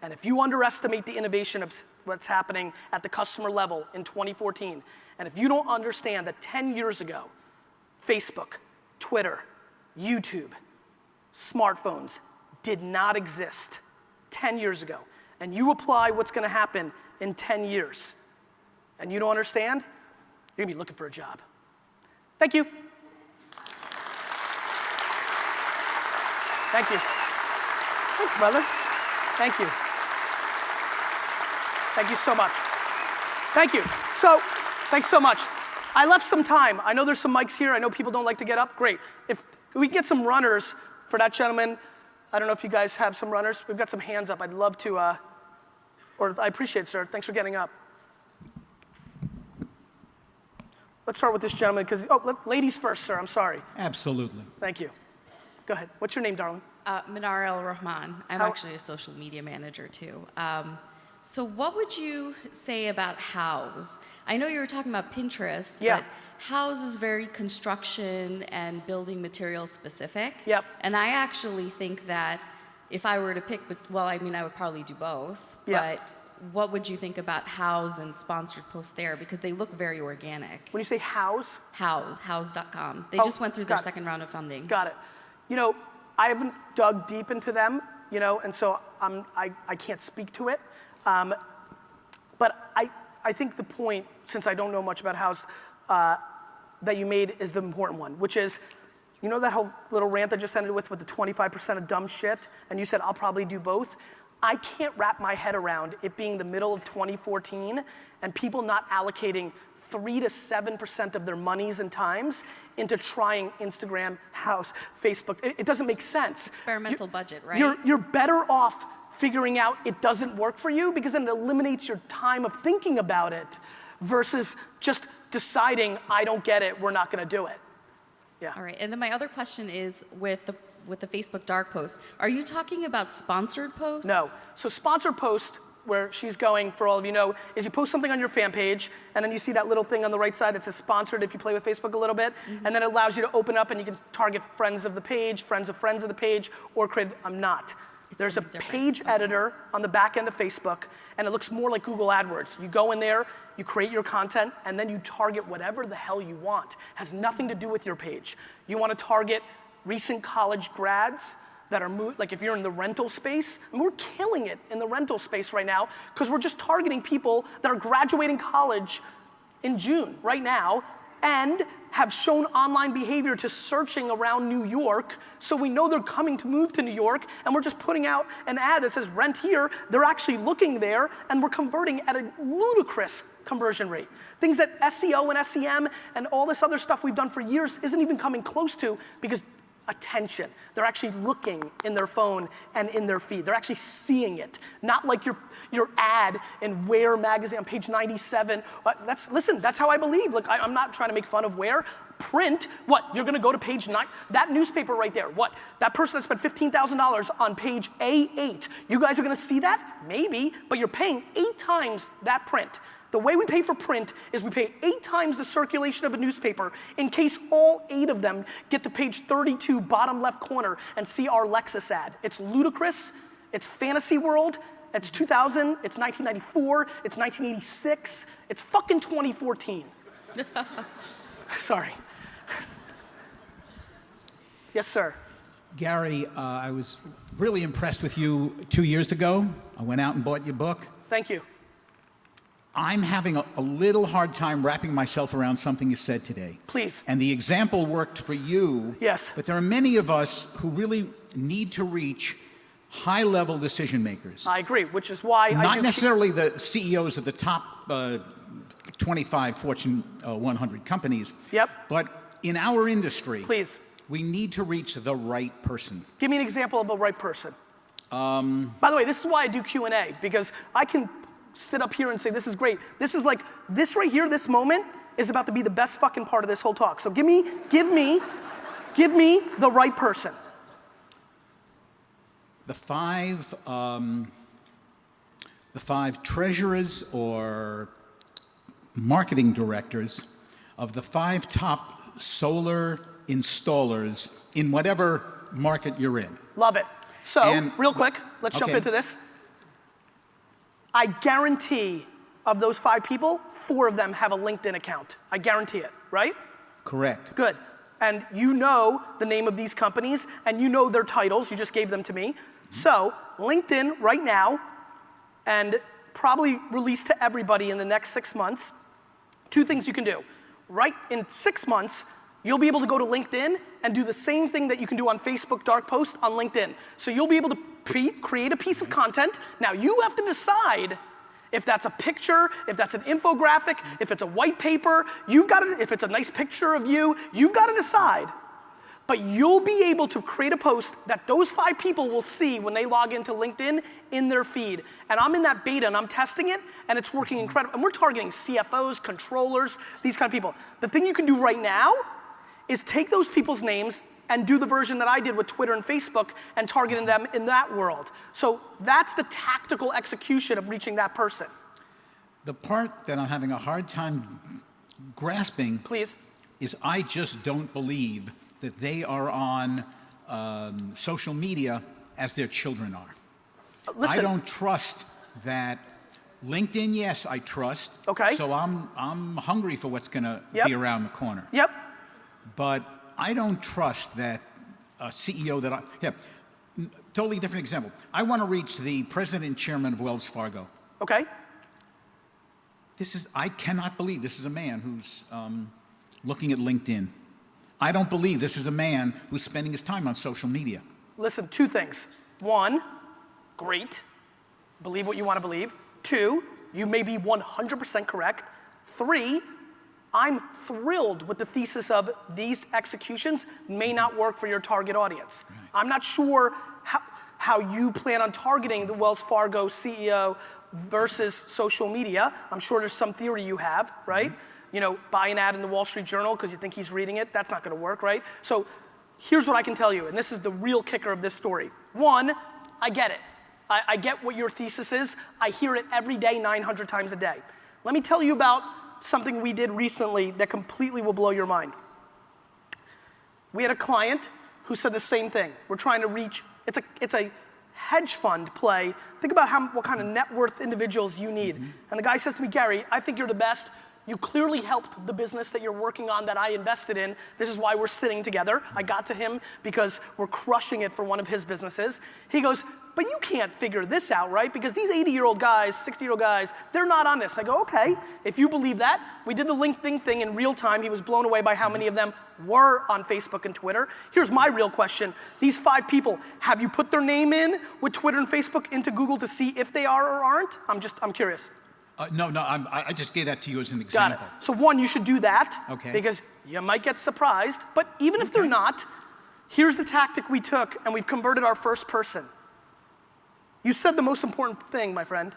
Speaker 3: And if you underestimate the innovation of what's happening at the customer level in 2014, and if you don't understand that 10 years ago, Facebook, Twitter, YouTube, smartphones did not exist 10 years ago, and you apply what's gonna happen in 10 years, and you don't understand, you're gonna be looking for a job. Thank you. Thank you. Thanks, brother. Thank you. Thank you so much. Thank you. So, thanks so much. I left some time. I know there's some mics here. I know people don't like to get up. Great. If we can get some runners for that gentleman, I don't know if you guys have some runners. We've got some hands up. I'd love to, or I appreciate it, sir. Thanks for getting up. Let's start with this gentleman, because, ladies first, sir. I'm sorry.
Speaker 4: Absolutely.
Speaker 3: Thank you. Go ahead. What's your name, darling?
Speaker 5: Minar El Rahman. I'm actually a social media manager too. So what would you say about Houzz? I know you were talking about Pinterest, but Houzz is very construction and building material specific.
Speaker 3: Yep.
Speaker 5: And I actually think that if I were to pick, well, I mean, I would probably do both. But what would you think about Houzz and sponsored posts there? Because they look very organic.
Speaker 3: When you say Houzz?
Speaker 5: Houzz, Houzz.com. They just went through their second round of funding.
Speaker 3: Got it. You know, I haven't dug deep into them, you know, and so I can't speak to it. But I think the point, since I don't know much about Houzz, that you made is the important one, which is, you know that whole little rant I just ended with the 25% of dumb shit, and you said I'll probably do both? I can't wrap my head around it being the middle of 2014 and people not allocating 3 to 7% of their monies and times into trying Instagram, Houzz, Facebook. It doesn't make sense.
Speaker 5: Experimental budget, right?
Speaker 3: You're better off figuring out it doesn't work for you, because then it eliminates your time of thinking about it versus just deciding, I don't get it, we're not gonna do it. Yeah.
Speaker 5: All right, and then my other question is with the Facebook dark posts, are you talking about sponsored posts?
Speaker 3: No, so sponsored post, where she's going, for all of you know, is you post something on your fan page, and then you see that little thing on the right side that says sponsored if you play with Facebook a little bit, and then it allows you to open up and you can target friends of the page, friends of the page, or create, I'm not. There's a page editor on the back end of Facebook, and it looks more like Google AdWords. You go in there, you create your content, and then you target whatever the hell you want. Has nothing to do with your page. You want to target recent college grads that are, like if you're in the rental space, and we're killing it in the rental space right now, because we're just targeting people that are graduating college in June, right now, and have shown online behavior to searching around New York, so we know they're coming to move to New York, and we're just putting out an ad that says rent here. They're actually looking there, and we're converting at a ludicrous conversion rate. Things that SEO and SEM and all this other stuff we've done for years isn't even coming close to, because attention. They're actually looking in their phone and in their feed. They're actually seeing it. Not like your ad in Where magazine on page 97. Listen, that's how I believe. Look, I'm not trying to make fun of Where. Print, what? You're gonna go to page 9? That newspaper right there, what? That person that spent $15,000 on page A8. You guys are gonna see that? Maybe, but you're paying 8 times that print. The way we pay for print is we pay 8 times the circulation of a newspaper in case all 8 of them get to page 32, bottom left corner, and see our Lexus ad. It's ludicrous, it's fantasy world, it's 2000, it's 1994, it's 1986, it's fucking 2014. Sorry. Yes, sir.
Speaker 4: Gary, I was really impressed with you 2 years ago. I went out and bought your book.
Speaker 3: Thank you.
Speaker 4: I'm having a little hard time wrapping myself around something you said today.
Speaker 3: Please.
Speaker 4: And the example worked for you.
Speaker 3: Yes.
Speaker 4: But there are many of us who really need to reach high-level decision makers.
Speaker 3: I agree, which is why I do.
Speaker 4: Not necessarily the CEOs of the top 25 Fortune 100 companies.
Speaker 3: Yep.
Speaker 4: But in our industry,
Speaker 3: please,
Speaker 4: we need to reach the right person.
Speaker 3: Give me an example of a right person. By the way, this is why I do Q&A, because I can sit up here and say, this is great. This is like, this right here, this moment is about to be the best fucking part of this whole talk. So give me the right person.
Speaker 4: The five treasurers or marketing directors of the 5 top solar installers in whatever market you're in.
Speaker 3: Love it. So,
Speaker 4: And-
Speaker 3: real quick, let's jump
Speaker 4: Okay.
Speaker 3: into this. I guarantee of those 5 people, 4 of them have a LinkedIn account. I guarantee it, right?
Speaker 4: Correct.
Speaker 3: Good. And you know the name of these companies, and you know their titles, you just gave them to me. So, LinkedIn right now, and probably released to everybody in the next 6 months, 2 things you can do. Right in 6 months, you'll be able to go to LinkedIn and do the same thing that you can do on Facebook Dark Post on LinkedIn. So you'll be able to create a piece of content. Now you have to decide if that's a picture, if that's an infographic, if it's a white paper, if it's a nice picture of you, you've got to decide. But you'll be able to create a post that those 5 people will see when they log into LinkedIn in their feed. And I'm in that beta and I'm testing it and it's working incredible. And we're targeting CFOs, controllers, these kind of people. The thing you can do right now is take those people's names and do the version that I did with Twitter and Facebook and targeting them in that world. So that's the tactical execution of reaching that person.
Speaker 4: The part that I'm having a hard time grasping
Speaker 3: Please.
Speaker 4: is I just don't believe that they are on social media as their children are.
Speaker 3: Listen.
Speaker 4: I don't trust that. LinkedIn, yes, I trust.
Speaker 3: Okay.
Speaker 4: So I'm hungry for what's going to
Speaker 3: Yep.
Speaker 4: be around the corner.
Speaker 3: Yep.
Speaker 4: But I don't trust that a CEO that totally different example. I want to reach the president and chairman of Wells Fargo.
Speaker 3: Okay.
Speaker 4: I cannot believe this is a man who's looking at LinkedIn. I don't believe this is a man who's spending his time on social media.
Speaker 3: Listen, 2 things. 1, great. Believe what you want to believe. 2, you may be 100% correct. 3, I'm thrilled with the thesis of these executions may not work for your target audience. Right. I'm not sure how you plan on targeting the Wells Fargo CEO versus social media. I'm sure there's some theory you have, right? Mm-hmm. You know, buy an ad in the Wall Street Journal because you think he's reading it. That's not going to work, right? So here's what I can tell you, and this is the real kicker of this story. 1, I get it. I get what your thesis is. I hear it every day, 900 times a day. Let me tell you about something we did recently that completely will blow your mind. We had a client who said the same thing. We're trying to reach, it's a hedge fund play. Think about what kind of net worth individuals you need. Mm-hmm. And the guy says to me, Gary, I think you're the best. You clearly helped the business that you're working on that I invested in. This is why we're sitting together. I got to him because we're crushing it for one of his businesses. He goes, but you can't figure this out, right? Because these 80-year-old guys, 60-year-old guys, they're not on this. I go, okay, if you believe that. We did the LinkedIn thing in real time. He was blown away by how many of them were on Facebook and Twitter. Here's my real question. These 5 people, have you put their name in with Twitter and Facebook into Google to see if they are or aren't? I'm curious.
Speaker 4: No, I just gave that to you as an example.
Speaker 3: Got it. So 1, you should do that.
Speaker 4: Okay.
Speaker 3: Because you might get surprised. But even if they're not, here's the tactic we took, and we've converted our first person. You said the most important thing, my friend.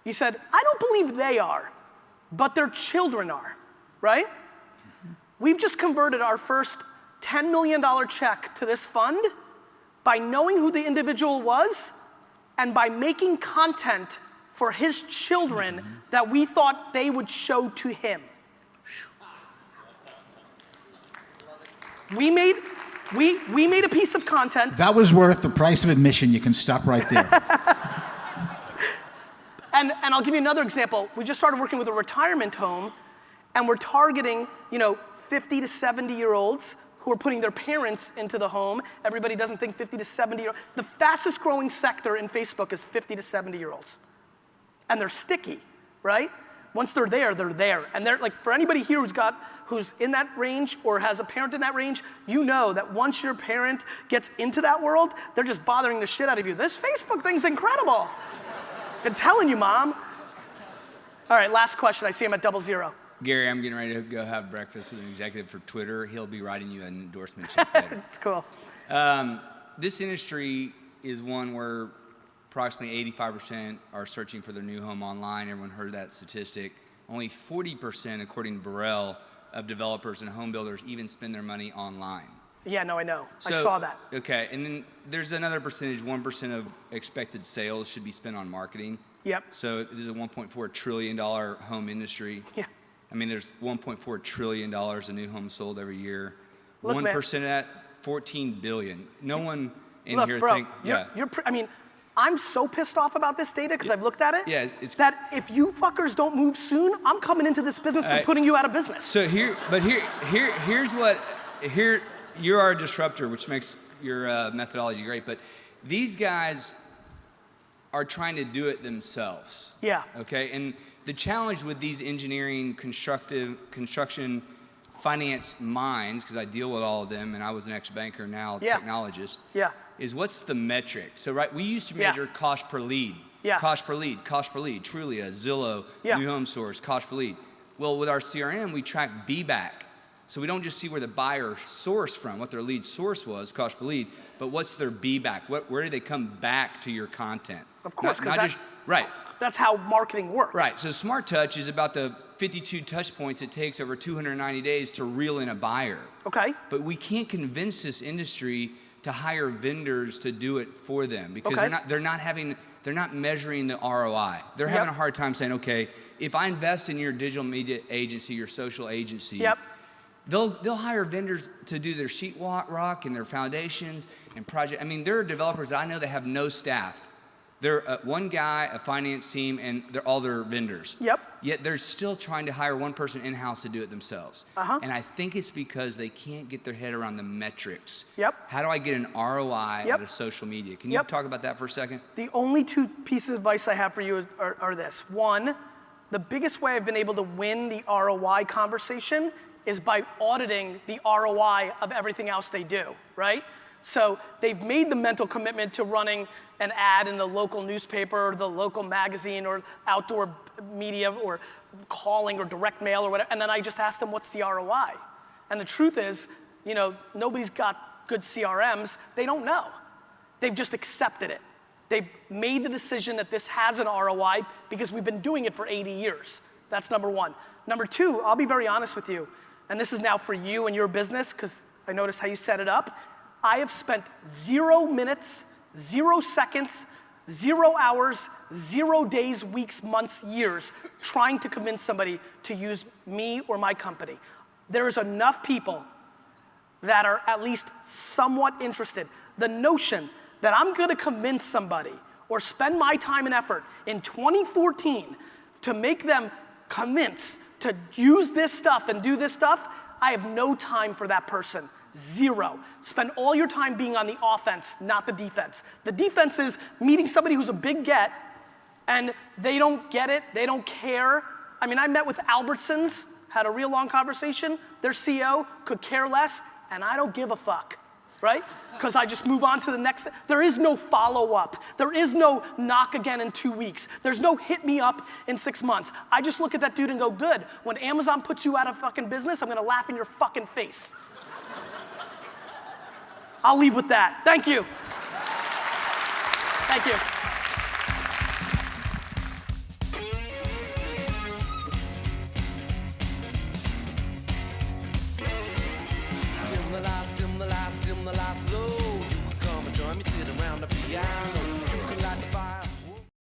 Speaker 3: You said, I don't believe they are, but their children are, right? Mm-hmm. We've just converted our first $10 million check to this fund by knowing who the individual was and by making content for his children that we thought they would show to him. We made a piece of content.
Speaker 4: That was worth the price of admission. You can stop right there.
Speaker 3: And I'll give you another example. We just started working with a retirement home, and we're targeting 50 to 70-year-olds who are putting their parents into the home. Everybody doesn't think 50 to 70-year-olds. The fastest growing sector in Facebook is 50 to 70-year-olds. And they're sticky, right? Once they're there, they're there. And they're like, for anybody here who's in that range or has a parent in that range, you know that once your parent gets into that world, they're just bothering the shit out of you. This Facebook thing's incredible. I'm telling you, Mom. All right, last question. I see him at 00.
Speaker 6: Gary, I'm getting ready to go have breakfast with an executive for Twitter. He'll be writing you an endorsement check later.
Speaker 3: That's cool.
Speaker 6: This industry is one where approximately 85% are searching for their new home online. Everyone heard that statistic. Only 40%, according to Burrell, of developers and home builders even spend their money online.
Speaker 3: Yeah, no, I know.
Speaker 6: So,
Speaker 3: I saw that.
Speaker 6: Okay, and then there's another percentage, 1% of expected sales should be spent on marketing.
Speaker 3: Yep.
Speaker 6: So there's a $1.4 trillion home industry.
Speaker 3: Yeah.
Speaker 6: I mean, there's $1.4 trillion of new homes sold every year.
Speaker 3: Look,
Speaker 6: 1% of that, 14 billion. No one in
Speaker 3: Look,
Speaker 6: here
Speaker 3: bro,
Speaker 6: think,
Speaker 3: I mean, I'm so pissed off about this data because I've looked at it.
Speaker 6: Yeah,
Speaker 3: that if you fuckers don't move soon, I'm coming into this business and putting you out of business.
Speaker 6: So here's what you're our disruptor, which makes your methodology great. But these guys are trying to do it themselves.
Speaker 3: Yeah.
Speaker 6: Okay, and the challenge with these engineering, construction, finance minds, because I deal with all of them, and I was an ex-banker, now technologist.
Speaker 3: Yeah.
Speaker 6: Is what's the metric? So we used to measure cost per lead.
Speaker 3: Yeah.
Speaker 6: Cost per lead, Trulia, Zillow, New Home Source, cost per lead. Well, with our CRM, we track B-back. So we don't just see where the buyer sourced from, what their lead source was, cost per lead, but what's their B-back? Where do they come back to your content?
Speaker 3: Of course,
Speaker 6: because
Speaker 3: that's how marketing works.
Speaker 6: Right, so Smart Touch is about the 52 touch points it takes over 290 days to reel in a buyer.
Speaker 3: Okay.
Speaker 6: But we can't convince this industry to hire vendors to do it for them because they're not measuring the ROI. They're having a hard time saying, okay, if I invest in your digital media agency, your social agency, they'll hire vendors to do their sheetrock and their foundations and project. I mean, there are developers that I know that have no staff. They're one guy, a finance team, and they're all their vendors. Yet they're still trying to hire one person in-house to do it themselves. And I think it's because they can't get their head around the metrics. How do I get an ROI out of social media? Can you talk about that for a second?
Speaker 3: The only two pieces of advice I have for you are this. One, the biggest way I've been able to win the ROI conversation is by auditing the ROI of everything else they do, right? So they've made the mental commitment to running an ad in the local newspaper or the local magazine or outdoor media or calling or direct mail or whatever, and then I just asked them, what's the ROI? And the truth is, nobody's got good CRMs. They don't know. They've just accepted it. They've made the decision that this has an ROI because we've been doing it for 80 years. That's number one. Number two, I'll be very honest with you, and this is now for you and your business because I noticed how you set it up. I have spent 0 minutes, 0 seconds, 0 hours, 0 days, weeks, months, years trying to convince somebody to use me or my company. There's enough people that are at least somewhat interested. The notion that I'm gonna convince somebody or spend my time and effort in 2014 to make them convince to use this stuff and do this stuff, I have no time for that person. 0. Spend all your time being on the offense, not the defense. The defense is meeting somebody who's a big get and they don't get it, they don't care. I mean, I met with Albertsons, had a real long conversation. Their CEO could care less, and I don't give a fuck, right? Because I just move on to the next. There is no follow-up. There is no knock again in 2 weeks. There's no hit me up in 6 months. I just look at that dude and go, good. When Amazon puts you out of fucking business, I'm gonna laugh in your fucking face. I'll leave with that. Thank you. Thank you.
Speaker 7: Dim the lights low. You can come and join me, sit around the piano.